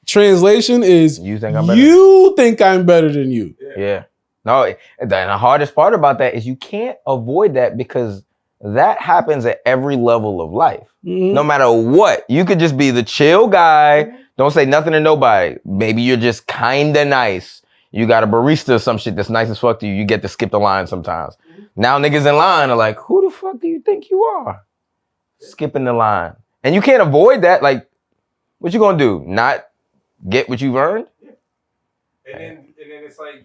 translation is you think I'm better than you. Yeah. No, and the hardest part about that is you can't avoid that because that happens at every level of life. Mm-hmm. No matter what. You could just be the chill guy. Don't say nothing to nobody. Maybe you're just kind of nice. You got a barista or some shit that's nice as fuck to you. You get to skip the line sometimes. Mm-hmm. Now niggas in line are like, who the fuck do you think you are? Skipping the line. And you can't avoid that. Like, what you gonna do? Not get what you've earned? Yeah. And then it's like,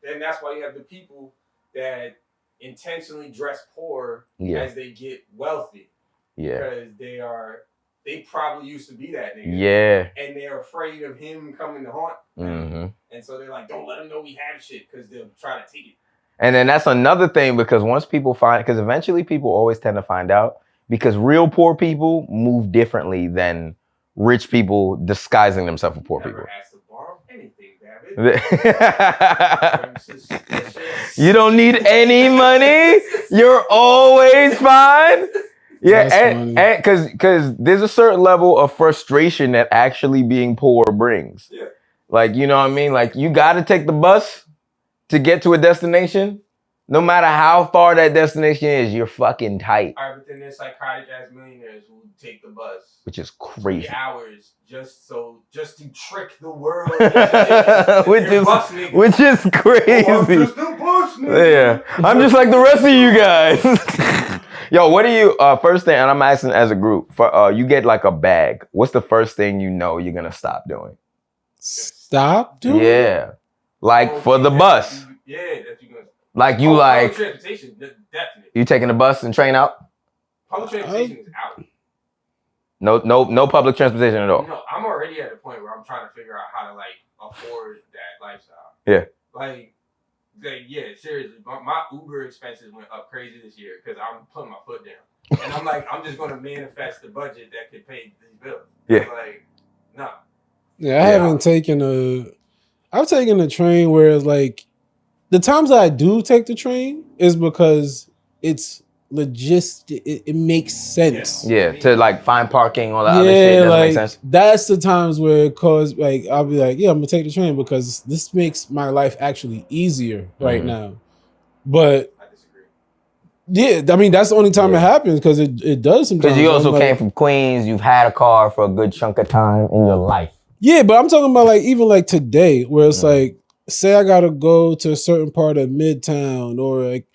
then that's why you have the people that intentionally dress poor as they get wealthy. Yeah. Because they probably used to be that nigga. Yeah. And they're afraid of him coming to haunt them. Mm-hmm. And so they're like, don't let them know we have shit because they'll try to take it. And then that's another thing because once people because eventually people always tend to find out because real poor people move differently than rich people disguising themselves as poor people. Asked to borrow anything, Babbitt. You don't need any money. You're always fine. Yeah, and because there's a certain level of frustration that actually being poor brings. Yeah. Like, you know what I mean? Like, you got to take the bus to get to a destination. No matter how far that destination is, you're fucking tight. All right, but then there's psychotic ass millionaires who take the bus. Which is crazy. 3 hours just to trick the world. which is crazy. Oh, I'm just a bus nigga. Yeah. I'm just like the rest of you guys. Yo, what do you, first thing, and I'm asking as a group, you get like a bag. What's the first thing you know you're going to stop doing? Stop doing? Yeah. Like for the bus. Yeah, that you're going to. Like you transportation, definitely. You taking the bus and train out? Public transportation is out. No public transportation at all. No, I'm already at a point where I'm trying to figure out how to like afford that lifestyle. Yeah. Like yeah, seriously. My Uber expenses went up crazy this year because I'm putting my foot down. And I'm like, I'm just going to manifest the budget that could pay these bills. Yeah. Like, no. Yeah, I've taken a train where it's like, the times I do take the train is because it's it makes sense. Yeah, to like find parking, all that other shit doesn't make sense. That's the times where it cause like I'll be like, yeah, I'm gonna take the train because this makes my life actually easier right now. But I disagree. yeah, I mean that's the only time it happens because it does sometimes. Because you also came from Queens, you've had a car for a good chunk of time in your life. Yeah, but I'm talking about like even like today where it's like, say I gotta go to a certain part of Midtown or like,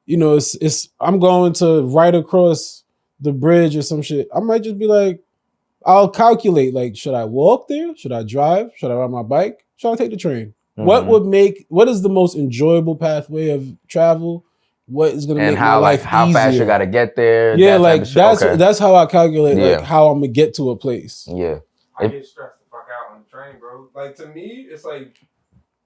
you know, it's I'm going to right across the bridge or some shit. I might just be like, I'll calculate like, should I walk there? Should I drive? Should I ride my bike? Should I take the train? What is the most enjoyable pathway of travel? What is gonna make my life how easier? fast you gotta get there? Yeah, like that's how I calculate like how I'm gonna get to a place. Yeah. I get stressed the fuck out on the train, bro. Like to me, it's like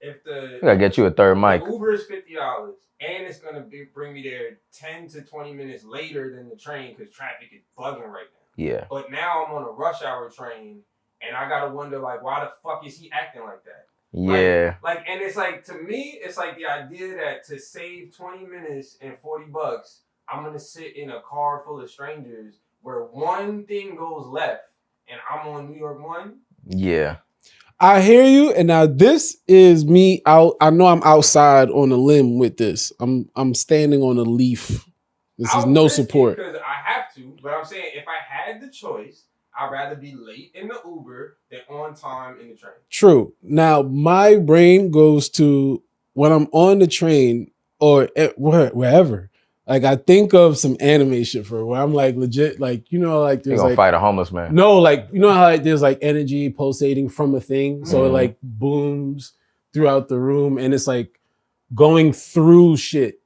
if you gotta get you a third mic. Uber is $50 and it's gonna bring me there 10 to 20 minutes later than the train because traffic is bugging right now. Yeah. But now I'm on a rush hour train and I gotta wonder like why the fuck is he acting like that? Yeah. Like and it's like to me, it's like the idea that to save 20 minutes and $40, I'm gonna sit in a car full of strangers where one thing goes left and I'm on New York 1. Yeah. I hear you, and now this is me out. I know I'm outside on a limb with this. I'm standing on a leaf. This is no support. Because I have to, but I'm saying if I had the choice, I'd rather be late in the Uber than on time in the train. True. Now my brain goes to when I'm on the train or wherever. Like I think of some anime shit for where I'm like legit, like you know, like there's you're gonna like fight a homeless man. No, like you know how like, there's like energy pulsating from a thing, so it like booms throughout the room, and it's like going through shit.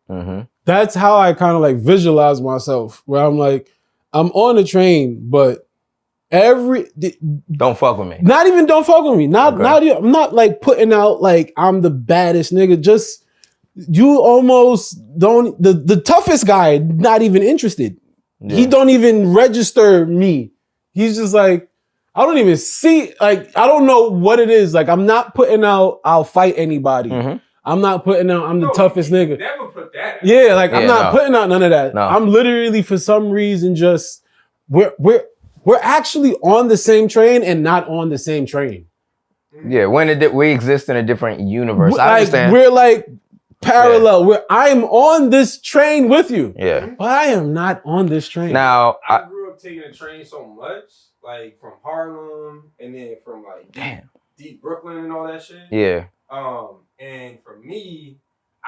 That's how I kind of like visualize myself, where I'm like, I'm on a train, but don't fuck with me. Not even don't fuck with me. Not I'm not like putting out like I'm the baddest nigga. Just you almost don't the toughest guy not even interested. Yeah. He don't even register me. He's just like, I don't even see, like I don't know what it is. Like I'm not putting out I'll fight anybody. I'm not putting out I'm the toughest nigga. Never put that out. Yeah, like I'm not putting out none of that. No. I'm literally for some reason just we're actually on the same train and not on the same train. Yeah, when we exist in a different universe. I understand. We're like parallel. Where I'm on this train with you. Yeah. But I am not on this train. Now I grew up taking a train so much, like from Harlem and then from like deep Brooklyn and all that shit. Yeah. And for me,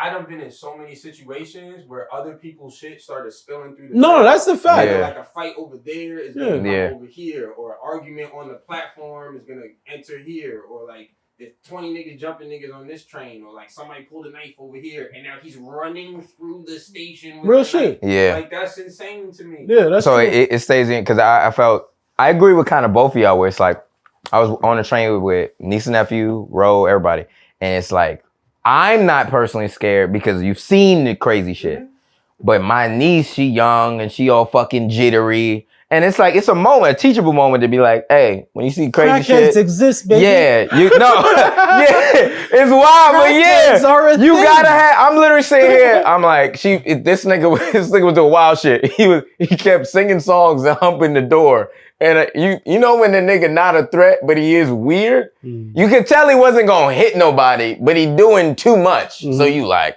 I done been in so many situations where other people's shit started spilling through the train. That's the fact. Yeah. Like a fight over there is gonna come over here, or an argument on the platform is gonna enter here, or like there's 20 niggas jumping niggas on this train, or like somebody pulled a knife over here and now he's running through the station with real shit. knife. Yeah. Like that's insane to me. Yeah, that's so true. it stays in because I agree with kind of both of y'all where it's like I was on a train with niece and nephew, Ro, everybody, and it's like I'm not personally scared because you've seen the crazy shit. But my niece, she young and she all fucking jittery. And it's like, it's a moment, a teachable moment to be like, hey, when you see crazy shit. exist, baby. Yeah, it's wild, but yeah. You gotta I'm literally sitting here, I'm like, this nigga was doing wild shit. He kept singing songs and humping the door. And you know when the nigga not a threat, but he is weird? You could tell he wasn't gonna hit nobody, but he doing too much. So you like,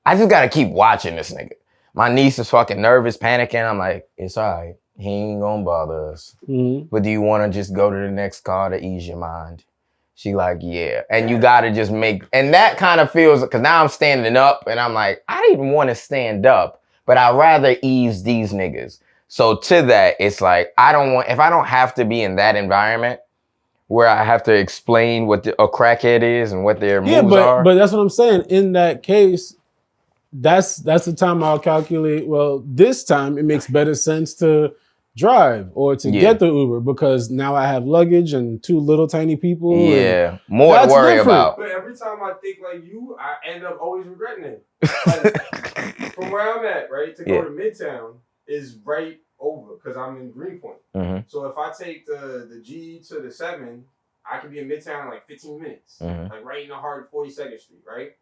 I just gotta keep watching this nigga. My niece is fucking nervous, panicking. I'm like, it's all right. He ain't gonna bother us. But do you wanna just go to the next car to ease your mind? She like, yeah. And you gotta just and that kind of feels, cause now I'm standing up and I'm like, I didn't wanna stand up, but I'd rather ease these niggas. So to that, it's like, if I don't have to be in that environment where I have to explain what a crackhead is and what their moves are. But that's what I'm saying. In that case, that's the time I'll calculate. Well, this time it makes better sense to drive or to get the Uber because now I have luggage and 2 little tiny people. Yeah, more to worry about. But every time I think like you, I end up always regretting it. Like, from where I'm at, right, to go to Midtown is right over because I'm in Greenpoint. Mm-hmm. So if I take the G to the 7, I can be in Midtown in like 15 minutes, like right in the heart of 42nd Street, right?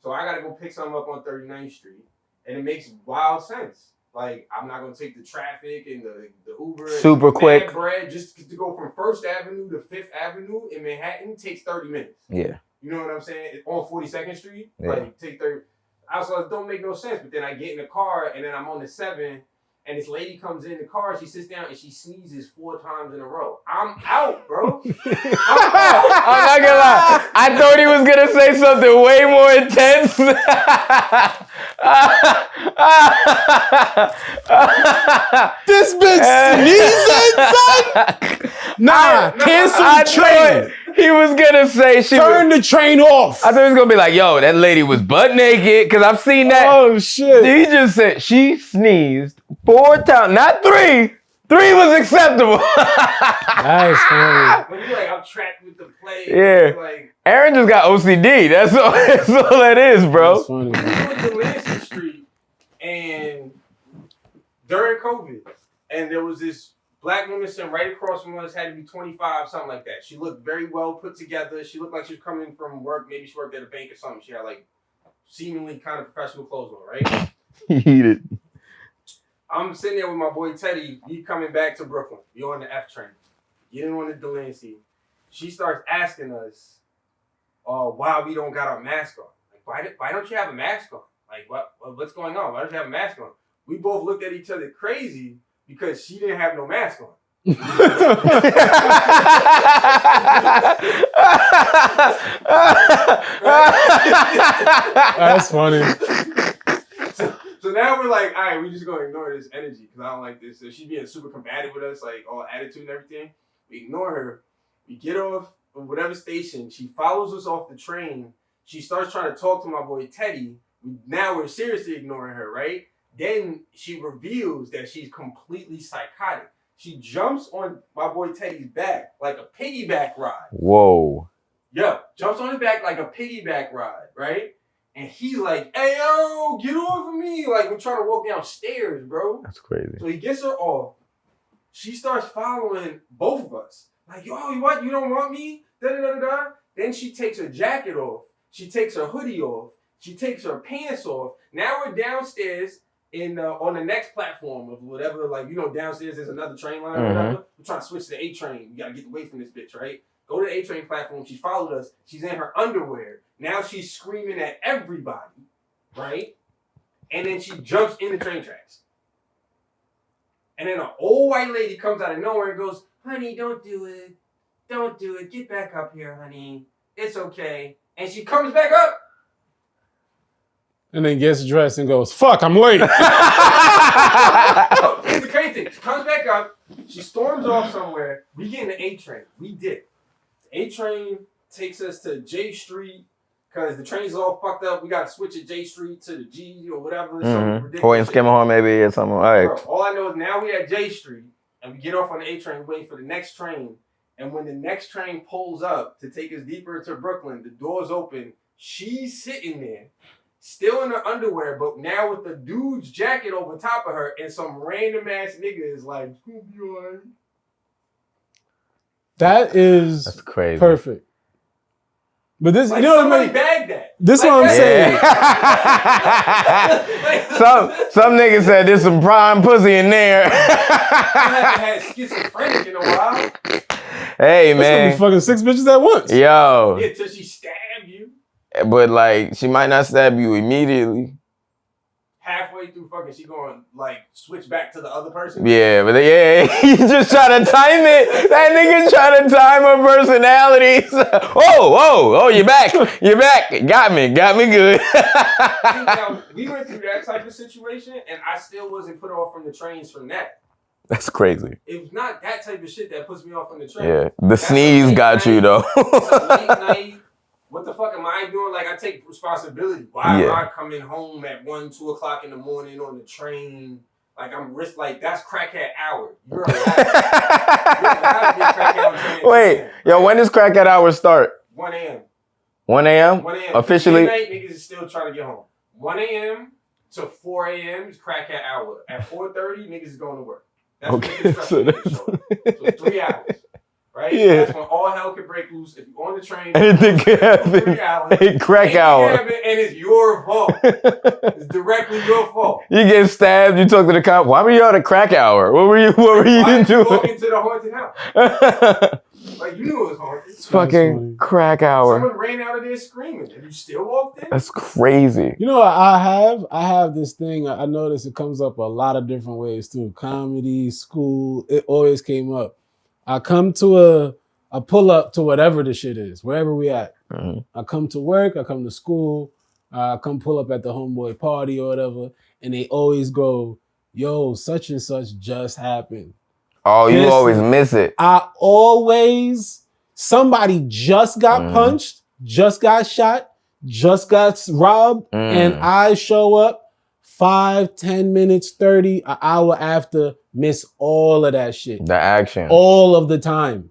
So I gotta go pick something up on 39th Street, and it makes wild sense. Like, I'm not going to take the traffic and the Uber. Super quick. Bread just to go from 1st Avenue to 5th Avenue in Manhattan takes 30 minutes. Yeah. You know what I'm saying? On 42nd Street, like, take 30. I was like, it don't make no sense. But then I get in the car, and then I'm on the 7, and this lady comes in the car, she sits down, and she sneezes 4 times in a row. I'm out, bro. I'm not gonna lie. I thought he was gonna say something way more intense. This bitch sneezing, son? Nah, cancel the train. He was gonna say turn the train off. I thought he was gonna be like, yo, that lady was butt naked, because I've seen that. Oh, shit. He just said she sneezed 4 times, not 3. 3 was acceptable. That's funny. When you're like, I'm trapped with the play. Yeah. Like, Aaron just got OCD. That's all that is, bro. That's funny. We went to Lansing Street, and during COVID, and there was this black woman sitting right across from us, had to be 25, something like that. She looked very well put together. She looked like she was coming from work. Maybe she worked at a bank or something. She had like seemingly kind of professional clothes on, right? Heated. I'm sitting there with my boy Teddy. We coming back to Brooklyn. You're on the F train. Getting on the Delancey. She starts asking us why we don't got our mask on. Like, why don't you have a mask on? Like, what's going on? Why don't you have a mask on? We both looked at each other crazy because she didn't have no mask on. That's funny. So now we're like, all right, we just gonna ignore this energy because I don't like this. So she's being super combative with us, like all attitude and everything. We ignore her. We get off of whatever station. She follows us off the train. She starts trying to talk to my boy Teddy. Now we're seriously ignoring her, right? Then she reveals that she's completely psychotic. She jumps on my boy Teddy's back like a piggyback ride. Whoa. Yo, jumps on his back like a piggyback ride, right? And he's like, hey, yo, get off of me. Like, we're trying to walk downstairs, bro. That's crazy. So he gets her off. She starts following both of us. Like, yo, what? You don't want me? Da-da-da-da-da. Then she takes her jacket off. She takes her hoodie off. She takes her pants off. Now we're downstairs on the next platform of whatever, like, you know, downstairs there's another train line or whatever. We're trying to switch to the A train. We got to get away from this bitch, right? Go to the A train platform. She followed us. She's in her underwear. Now she's screaming at everybody, right? And then she jumps in the train tracks. And then an old white lady comes out of nowhere and goes, honey, don't do it. Don't do it. Get back up here, honey. It's okay. And she comes back up. And then gets dressed and goes, fuck, I'm late. No, here's the crazy thing. She comes back up. She storms off somewhere. We get in the A train. We did. The A train takes us to J Street because the train's all fucked up. We got to switch at J Street to the G or whatever. Or in Skimmerhorn maybe or something. All right. Bro, all I know is now we at J Street and we get off on the A train waiting for the next train. And when the next train pulls up to take us deeper into Brooklyn, the doors open. She's sitting there. Still in her underwear, but now with the dude's jacket over top of her, and some random ass nigga is like, That's crazy. Perfect. But this, like, you know somebody what bagged that. This like, what I'm saying. Some niggas said there's some prime pussy in there. I haven't had schizophrenic in a while. Hey, That's man. gonna be fucking 6 bitches at once. Yo. Yeah, till she stabbed you. But, like, she might not stab you immediately. Halfway through fucking, she going, like, switch back to the other person. Yeah, but you just try to time it. That nigga try to time her personalities. Oh, you're back. You're back. Got me good. Now, we went through that type of situation, and I still wasn't put off from the trains from that. That's crazy. It's not that type of shit that puts me off from the train. Yeah, the sneeze got you, though. It's a late night. what the fuck am I doing? Like, I take responsibility. Why am I coming home at 1, 2 o'clock in the morning on the train? Like, that's crackhead hour. You're allowed. You're allowed to get crackhead on Wait, yo, when does crackhead hour start? 1 a.m. 1 a.m.? 1 a.m. Officially? Midnight, niggas is still trying to get home. 1 a.m. to 4 a.m. is crackhead hour. At 4:30, niggas is going to work. That's okay. So 3 hours. Right? Yeah. That's when all hell can break loose. If you're on the train, Anything can happen. 3 hours. Hey, crack hour. And it's your fault. It's directly your fault. You get stabbed, you talk to the cop. Why were you on a crack hour? What were you Why doing? Walk into the haunted house. Like, you knew it was haunted. It's fucking crack hour. Someone ran out of there screaming, and you still walked in? That's crazy. You know what I have this thing. I notice it comes up a lot of different ways too. Comedy, school, it always came up. I pull up to whatever the shit is, wherever we at. Mm-hmm. I come to work, I come to school, I come pull up at the homeboy party or whatever, and they always go, yo, such and such just happened. Oh, you always miss it. Somebody just got punched, just got shot, just got robbed, and I show up 5, 10 minutes, 30, an hour after, miss all of that shit. The action. All of the time.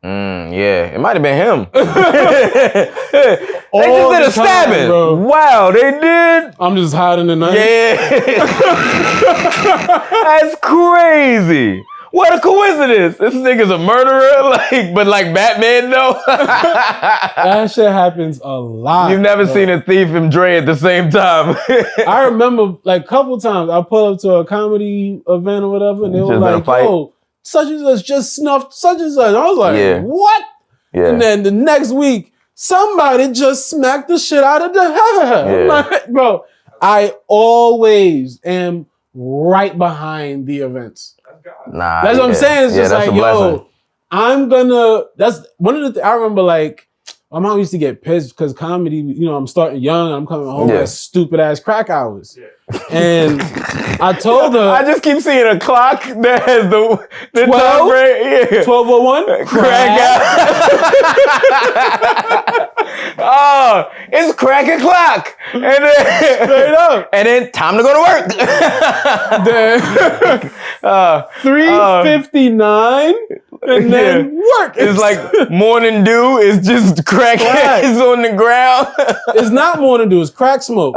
Yeah, it might have been him. They All just did the a stabbing. bro. Wow, they did. I'm just hiding the knife. Yeah. That's crazy. What a coincidence. This nigga's a murderer, but like Batman, though. That shit happens a lot. You've never seen a thief and Dre at the same time. I remember like a couple times I pull up to a comedy event or whatever, and they were like, yo, such and such just snuffed such and such. I was like, what? Yeah. And then the next week, somebody just smacked the shit out of the head. Like, bro, I always am right behind the events. Nah, that's what I'm saying. It's just like, yo, that's one of the I remember, like, my mom used to get pissed because comedy, I'm starting young, I'm coming home at stupid ass crack hours. Yeah. And I told her, I just keep seeing a clock that has the 12? time frame. 12:01? Crack out. Oh, it's crack o'clock. And then, straight up. And then time to go to work. 3:59 and then work. It's like morning dew is just crack is on the ground. It's not morning dew, it's crack smoke.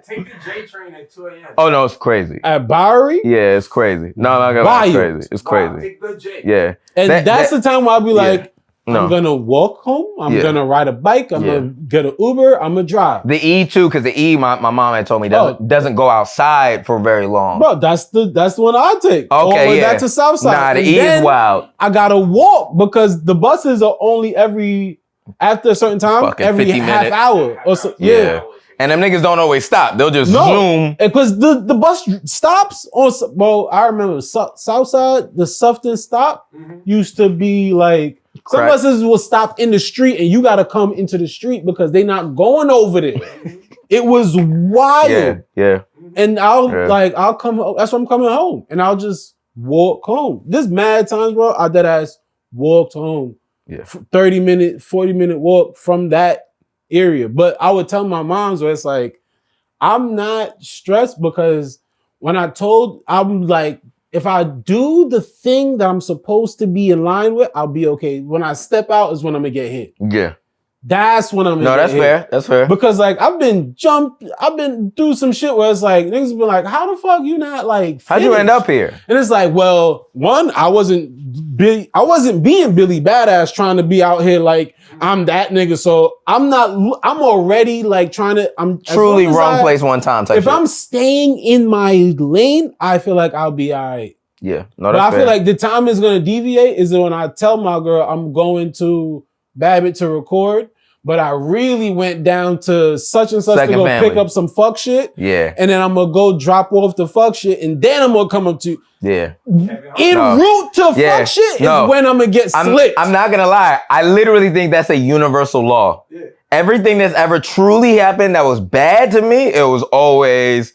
Take the J train at 2 a.m. Oh no, it's crazy. At Bowery? Yeah, it's crazy. No, it's crazy. It's crazy. Take the J. Yeah. And that's the time where I'll be like, I'm gonna walk home. I'm gonna ride a bike. I'm gonna get an Uber. I'm gonna drive. The E too, because the E, my mom had told me doesn't go outside for very long. Bro, that's the one I take. Okay, all the way back to Southside. Nah, the E is wild. I gotta walk because the buses are only after a certain time, every half hour or so. Yeah. And them niggas don't always stop. They'll just zoom. Because the bus stops on. Well, I remember Southside, the Sufton stop used to be like. Some buses will stop in the street and you got to come into the street because they're not going over there. It was wild. Yeah. And I'll come, that's why I'm coming home. And I'll just walk home. This mad times, bro, I dead ass walked home. Yeah. 30-minute, 40-minute walk from that area. But I would tell my moms where it's like, I'm not stressed because I'm like, if I do the thing that I'm supposed to be in line with, I'll be okay. When I step out is when I'm gonna get hit. Yeah. That's when I'm gonna get hit. Fair. That's fair. Because like I've been through some shit where it's like niggas been like, how the fuck you not like finished? How'd you end up here? And it's like, well, one, I wasn't being Billy Badass trying to be out here like I'm that nigga. So I'm already like I'm truly wrong place one time type if shit. I'm staying in my lane, I feel like I'll be all right. Yeah. No, that's fair. I feel like the time is going to deviate is when I tell my girl I'm going to Babbitt to record, but I really went down to such and such to go pick up some fuck shit. Yeah. And then I'm going to go drop off the fuck shit and then I'm going to come up to route to fuck shit is when I'm going to get slipped. I'm not going to lie. I literally think that's a universal law. Yeah. Everything that's ever truly happened that was bad to me, it was always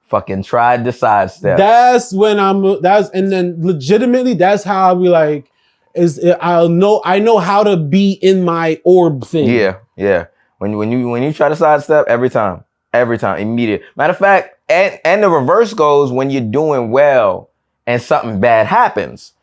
fucking tried to sidestep. And then legitimately, that's how I'll be like, I know how to be in my orb thing. Yeah. When you try to sidestep, every time, immediate. Matter of fact, and the reverse goes when you're doing well and something bad happens.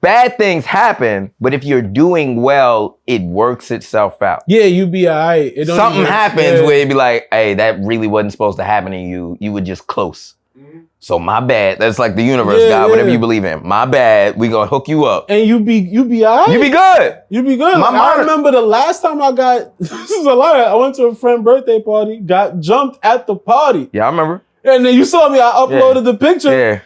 Bad things happen, but if you're doing well, it works itself out. Yeah, you be all right. Something happens where it'd be like, hey, that really wasn't supposed to happen to you. You were just close. Mm-hmm. So my bad. That's like the universe, God, whatever you believe in. My bad. We gonna hook you up. And you be all right. You be good. You be good. I remember the last time I got, this is a lie. I went to a friend's birthday party, got jumped at the party. Yeah, I remember. And then you saw me, I uploaded the picture. Yeah.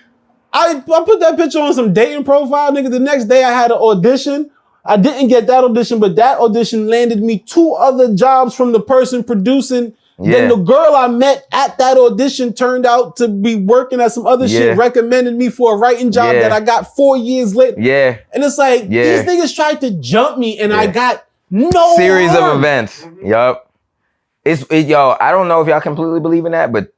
I put that picture on some dating profile, nigga. The next day I had an audition. I didn't get that audition, but that audition landed me 2 other jobs from the person producing. Yeah. Then the girl I met at that audition turned out to be working at some other shit, recommended me for a writing job that I got 4 years later. Yeah. And it's like, these niggas tried to jump me and I got no series of events. Mm-hmm. Yup. Yo, I don't know if y'all completely believe in that, but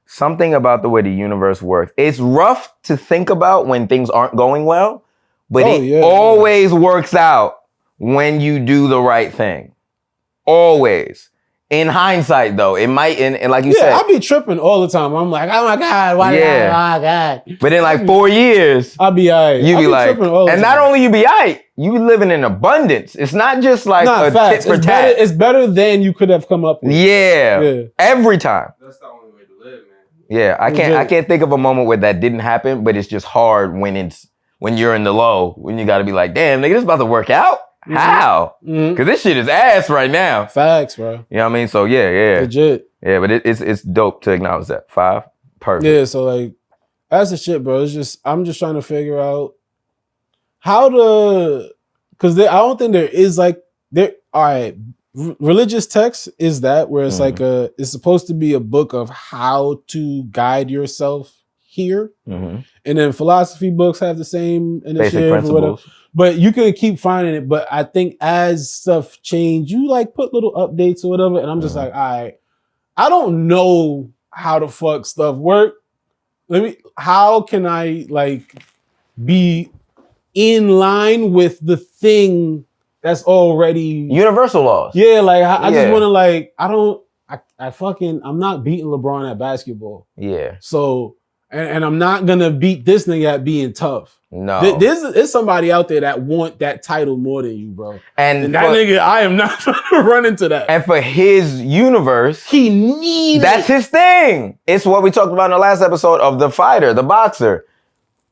something about the way the universe works. It's rough to think about when things aren't going well, but it always works out when you do the right thing. Always. In hindsight, though, it might, and like you said. I be tripping all the time. I'm like, oh my God, why oh my God. But in like 4 years, I'll be all right. You be like, and not only you be all right, you be living in abundance. It's not just like a tit for tat. It's better than you could have come up with. Yeah. Every time. That's the only way to live, man. Yeah, I can't think of a moment where that didn't happen, but it's just hard when you're in the low, when you got to be like, damn, nigga, this about to work out. Mm-hmm. How? Because this shit is ass right now. Facts, bro. You know what I mean? So yeah. Legit. Yeah, but it's dope to acknowledge that. 5, perfect. Yeah, so like, that's the shit, bro. It's just, I'm just trying to figure out how to, because I don't think there is like, all right, religious text is that, where it's like it's supposed to be a book of how to guide yourself here. Mm-hmm. And then philosophy books have the same initiative or whatever. But you can keep finding it. But I think as stuff change, you like put little updates or whatever. And I'm just like, all right, I don't know how the fuck stuff work. How can I like be in line with the thing that's already universal laws? Yeah, like I just want to like, I'm not beating LeBron at basketball. Yeah. So, and I'm not gonna beat this nigga at being tough. No. There's somebody out there that want that title more than you, bro. And that nigga, I am not trying to run into that. And for his universe, he needs that's his thing. It's what we talked about in the last episode of the fighter, the boxer.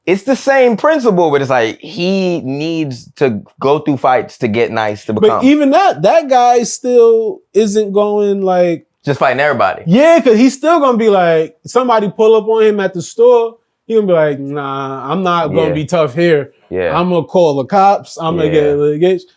It's the same principle, but it's like he needs to go through fights to get nice to become. But even that guy still isn't going like just fighting everybody. Yeah, because he's still gonna be like, somebody pull up on him at the store, he gonna be like, nah, I'm not gonna be tough here. Yeah. I'm gonna call the cops. I'm gonna get litigation.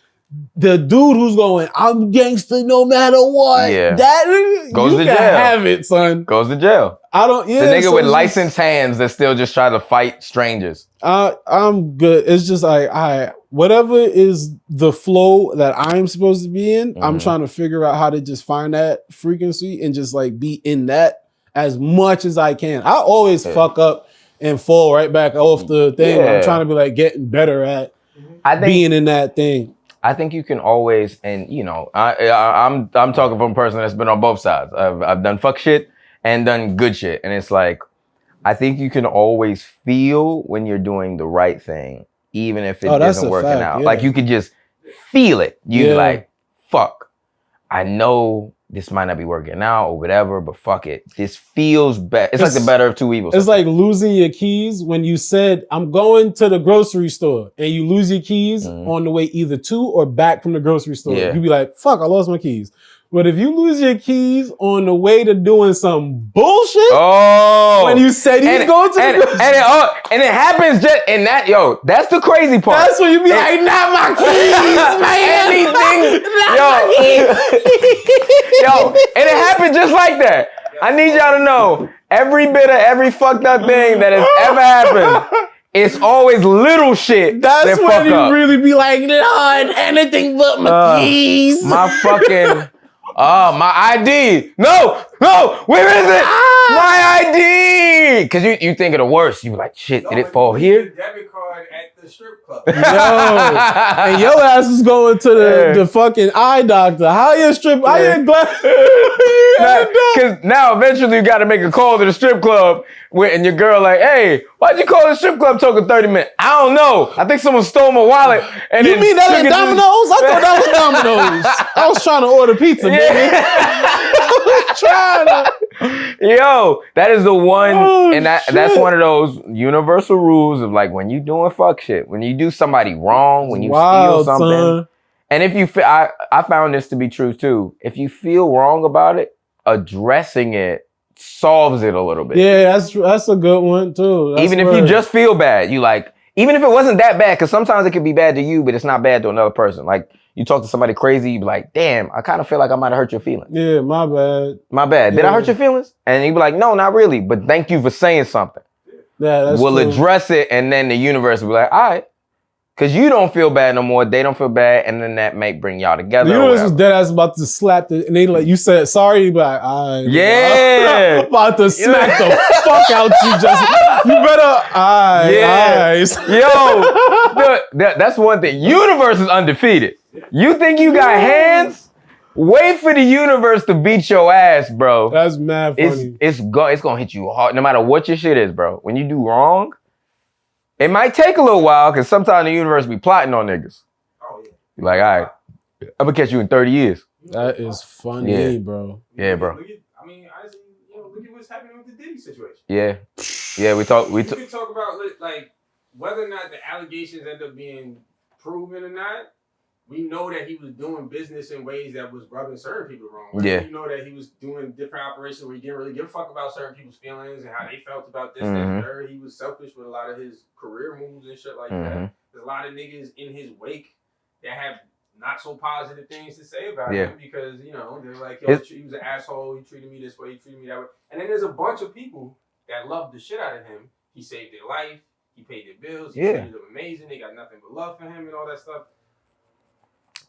The dude who's going, I'm gangster no matter what. Yeah. That goes to jail. Have it, son. Goes to jail. I don't. Yeah. The nigga with licensed hands that still just try to fight strangers. I'm good. It's just like, whatever is the flow that I'm supposed to be in, I'm trying to figure out how to just find that frequency and just like be in that as much as I can. I always fuck up and fall right back off the thing. I'm trying to be like getting better at being in that thing. I think you can always, and you know, I'm talking from a person that's been on both sides. I've done fuck shit and done good shit, and it's like, I think you can always feel when you're doing the right thing, even if it isn't working out. Yeah. Like you could just feel it. You like, fuck, I know this might not be working out or whatever, but fuck it. This feels better. It's like the better of two evils. It's like losing your keys when you said, I'm going to the grocery store, and you lose your keys on the way either to or back from the grocery store. Yeah. You'd be like, fuck, I lost my keys. But if you lose your keys on the way to doing some bullshit, when you said you going to the grocery store. And it happens just in that, that's the crazy part. That's when you be like, not my keys, man. Anything, and it happened just like that. I need y'all to know, every fucked up thing that has ever happened, it's always little shit. That's when you really be like, Lord, anything but my keys. My fucking... my ID. No, where is it? My ID. agreed. Because you think of the worst. You be like, shit, did it fall here? Debit card at the strip club. Yo, and your ass is going to the fucking eye doctor. How you strip? How you Because now eventually you got to make a call to the strip club and your girl like, hey, why'd you call the strip club took 30 minutes? I don't know. I think someone stole my wallet. And you mean that ain't Domino's? I thought that was Domino's. I was trying to order pizza, baby. Yo, that is the one, and that's one of those universal rules of like when you doing fuck shit, when you do somebody wrong, when you steal something, son. And if you feel, I found this to be true too. If you feel wrong about it, addressing it solves it a little bit. Yeah, that's a good one too. That's even if you just feel bad, you like, even if it wasn't that bad, because sometimes it can be bad to you, but it's not bad to another person. Like you talk to somebody crazy, you be like, damn, I kind of feel like I might have hurt your feelings. Yeah, my bad. My bad. Did I hurt your feelings? And you be like, no, not really, but thank you for saying something. Yeah, that's we'll true. Address it, and then the universe will be like, all right. Because you don't feel bad no more, they don't feel bad, and then that may bring y'all together. The universe was dead ass about to slap and they like, you said sorry, but all right. Yeah. I'm about to smack the fuck out you, Justin. You better, Yo, that's one thing. Universe is undefeated. You think you got hands? Wait for the universe to beat your ass, bro. That's mad funny. It's gonna hit you hard, no matter what your shit is, bro. When you do wrong, it might take a little while, because sometimes the universe be plotting on niggas. Oh, yeah. You're like, all right, I'm gonna catch you in 30 years. That is funny, bro. Yeah, bro. Honestly, look at what's happening with the Diddy situation. Yeah. We could talk about like whether or not the allegations end up being proven or not. We know that he was doing business in ways that was rubbing certain people wrong. Right? Yeah. We know that he was doing different operations where he didn't really give a fuck about certain people's feelings and how they felt about this, that, and third. He was selfish with a lot of his career moves and shit like that. There's a lot of niggas in his wake that have not so positive things to say about him because, they're like, yo, he was an asshole. He treated me this way. He treated me that way. And then there's a bunch of people that loved the shit out of him. He saved their life. He paid their bills. He treated them amazing. They got nothing but love for him and all that stuff.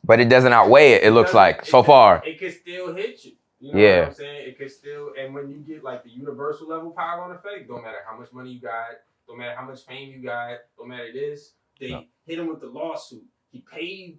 But it doesn't outweigh it, it looks like, so far. It can still hit you. You know what I'm saying? It can still, and when you get like the universal level power on effect, don't matter how much money you got, don't matter how much fame you got, don't matter this, they hit him with the lawsuit. He paid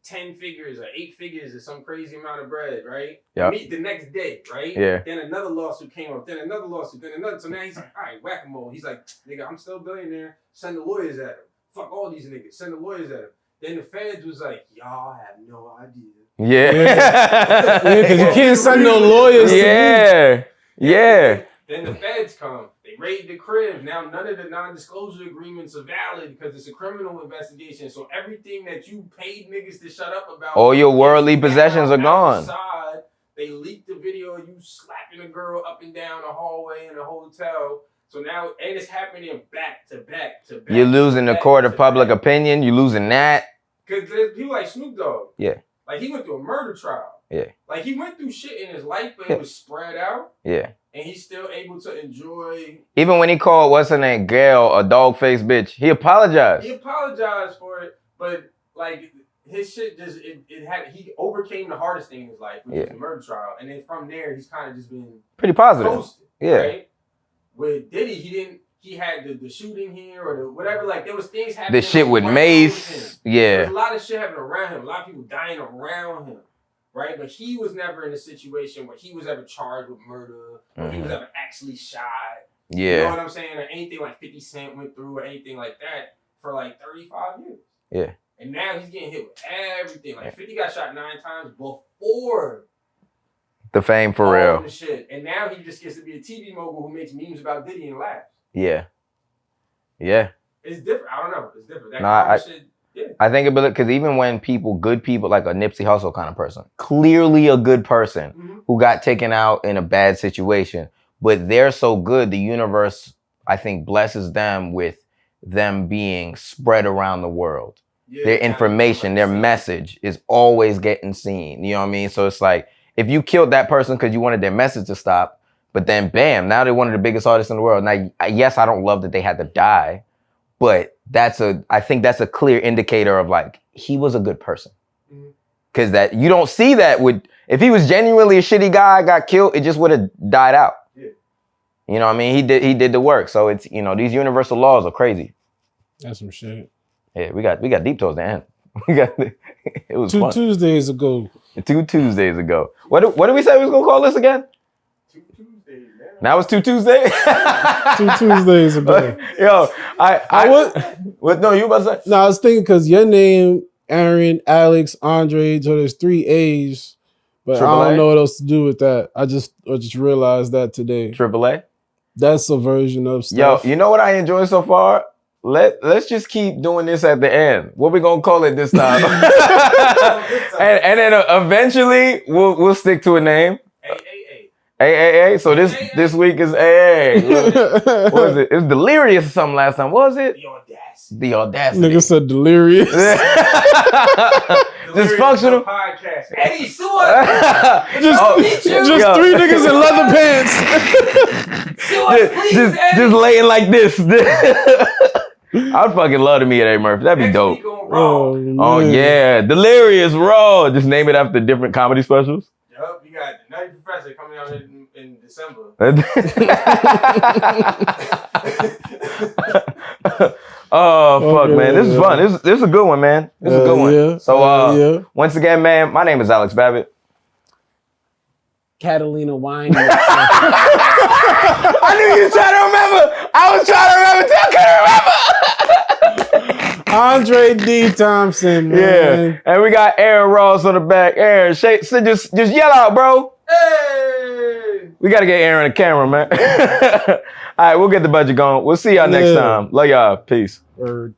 10 figures or 8 figures or some crazy amount of bread, right? Yeah. Meet the next day, right? Yeah. Then another lawsuit came up, then another lawsuit, then another. So now he's like, all right, whack-a-mole. He's like, nigga, I'm still a billionaire. Send the lawyers at him. Fuck all these niggas. Send the lawyers at him. Then the feds was like, y'all have no idea. Yeah. Because you can't send no lawyers to me. Yeah. Then the feds come. They raid the crib. Now none of the non-disclosure agreements are valid because it's a criminal investigation. So everything that you paid niggas to shut up about, all your worldly possessions are gone. Outside, they leaked the video of you slapping a girl up and down the hallway in a hotel. So now, and it's happening back to back to back. You're losing the court of public opinion. You're losing that. Because there's people like Snoop Dogg. Yeah. Like, he went through a murder trial. Yeah. Like, he went through shit in his life, but it was spread out. Yeah. And he's still able to enjoy. Even when he called, what's her name, Gail, a dog-faced bitch, he apologized. He apologized for it, but, like, his shit just, he overcame the hardest thing in his life, which was the murder trial. And then from there, he's kind of just been pretty positive. Coasted, right? With Diddy, he had the shooting here or the whatever, like there was things happening. The shit with Mace, There's a lot of shit happening around him. A lot of people dying around him, right? But he was never in a situation where he was ever charged with murder or he was ever actually shot. Yeah. You know what I'm saying? Or anything like 50 Cent went through or anything like that for like 35 years. Yeah. And now he's getting hit with everything. Like 50 got shot 9 times before the fame for real. The shit. And now he just gets to be a TV mogul who makes memes about Diddy and laughs. Yeah. Yeah. It's different. I don't know. It's different. That kind of shit, I think about it because even when good people, like a Nipsey Hussle kind of person, clearly a good person who got taken out in a bad situation, but they're so good, the universe, I think, blesses them with them being spread around the world. Yeah, their information, their message is always getting seen. You know what I mean? So it's like, if you killed that person because you wanted their message to stop, but then bam, now they're one of the biggest artists in the world. Now, yes, I don't love that they had to die, but I think that's a clear indicator of like, he was a good person. Because that you don't see that if he was genuinely a shitty guy, got killed, it just would have died out. Yeah. You know what I mean? He did the work. So it's, you know, these universal laws are crazy. That's some shit. Yeah, we got deep towards the end. It was Two fun. Tuesdays ago. 2 Tuesdays ago. What did we say we was gonna call this again? 2 Tuesdays, man. Now it's 2 Tuesdays? 2 Tuesdays ago. Yo, what? No, you about to say? No, I was thinking because your name, Aaron, Alex, Andre, so there's 3 A's, but I don't know what else to do with that. I just realized that today. AAA? That's a version of stuff. Yo, you know what I enjoy so far? Let's just keep doing this at the end. What we gonna call it this time? and then eventually we'll stick to a name. AAA. So this week is AA. What was it? It was delirious or something last time. What was it? The Audacity. Nigga said delirious. Dysfunctional podcast. Eddie, sue us. Just 3 niggas in leather pants. Sue us, please, just laying like this. I'd fucking love to meet Eddie Murphy. That'd be dope. Oh yeah, delirious raw. Just name it after different comedy specials. Yup, you got the Nutty Professor coming out in December. Oh fuck, man, this is fun. This is a good one, man. This is a good one. Yeah. So once again, man, my name is Alex Babbitt. Catalina Wine. I knew you were trying to remember. I was trying to remember too. I couldn't remember. Andre D. Thompson, man. Yeah, and we got Aaron Ross on the back. Aaron, so just yell out, bro. Hey! We gotta get Aaron a camera, man. All right, we'll get the budget going. We'll see y'all next time. Love y'all. Peace. Word.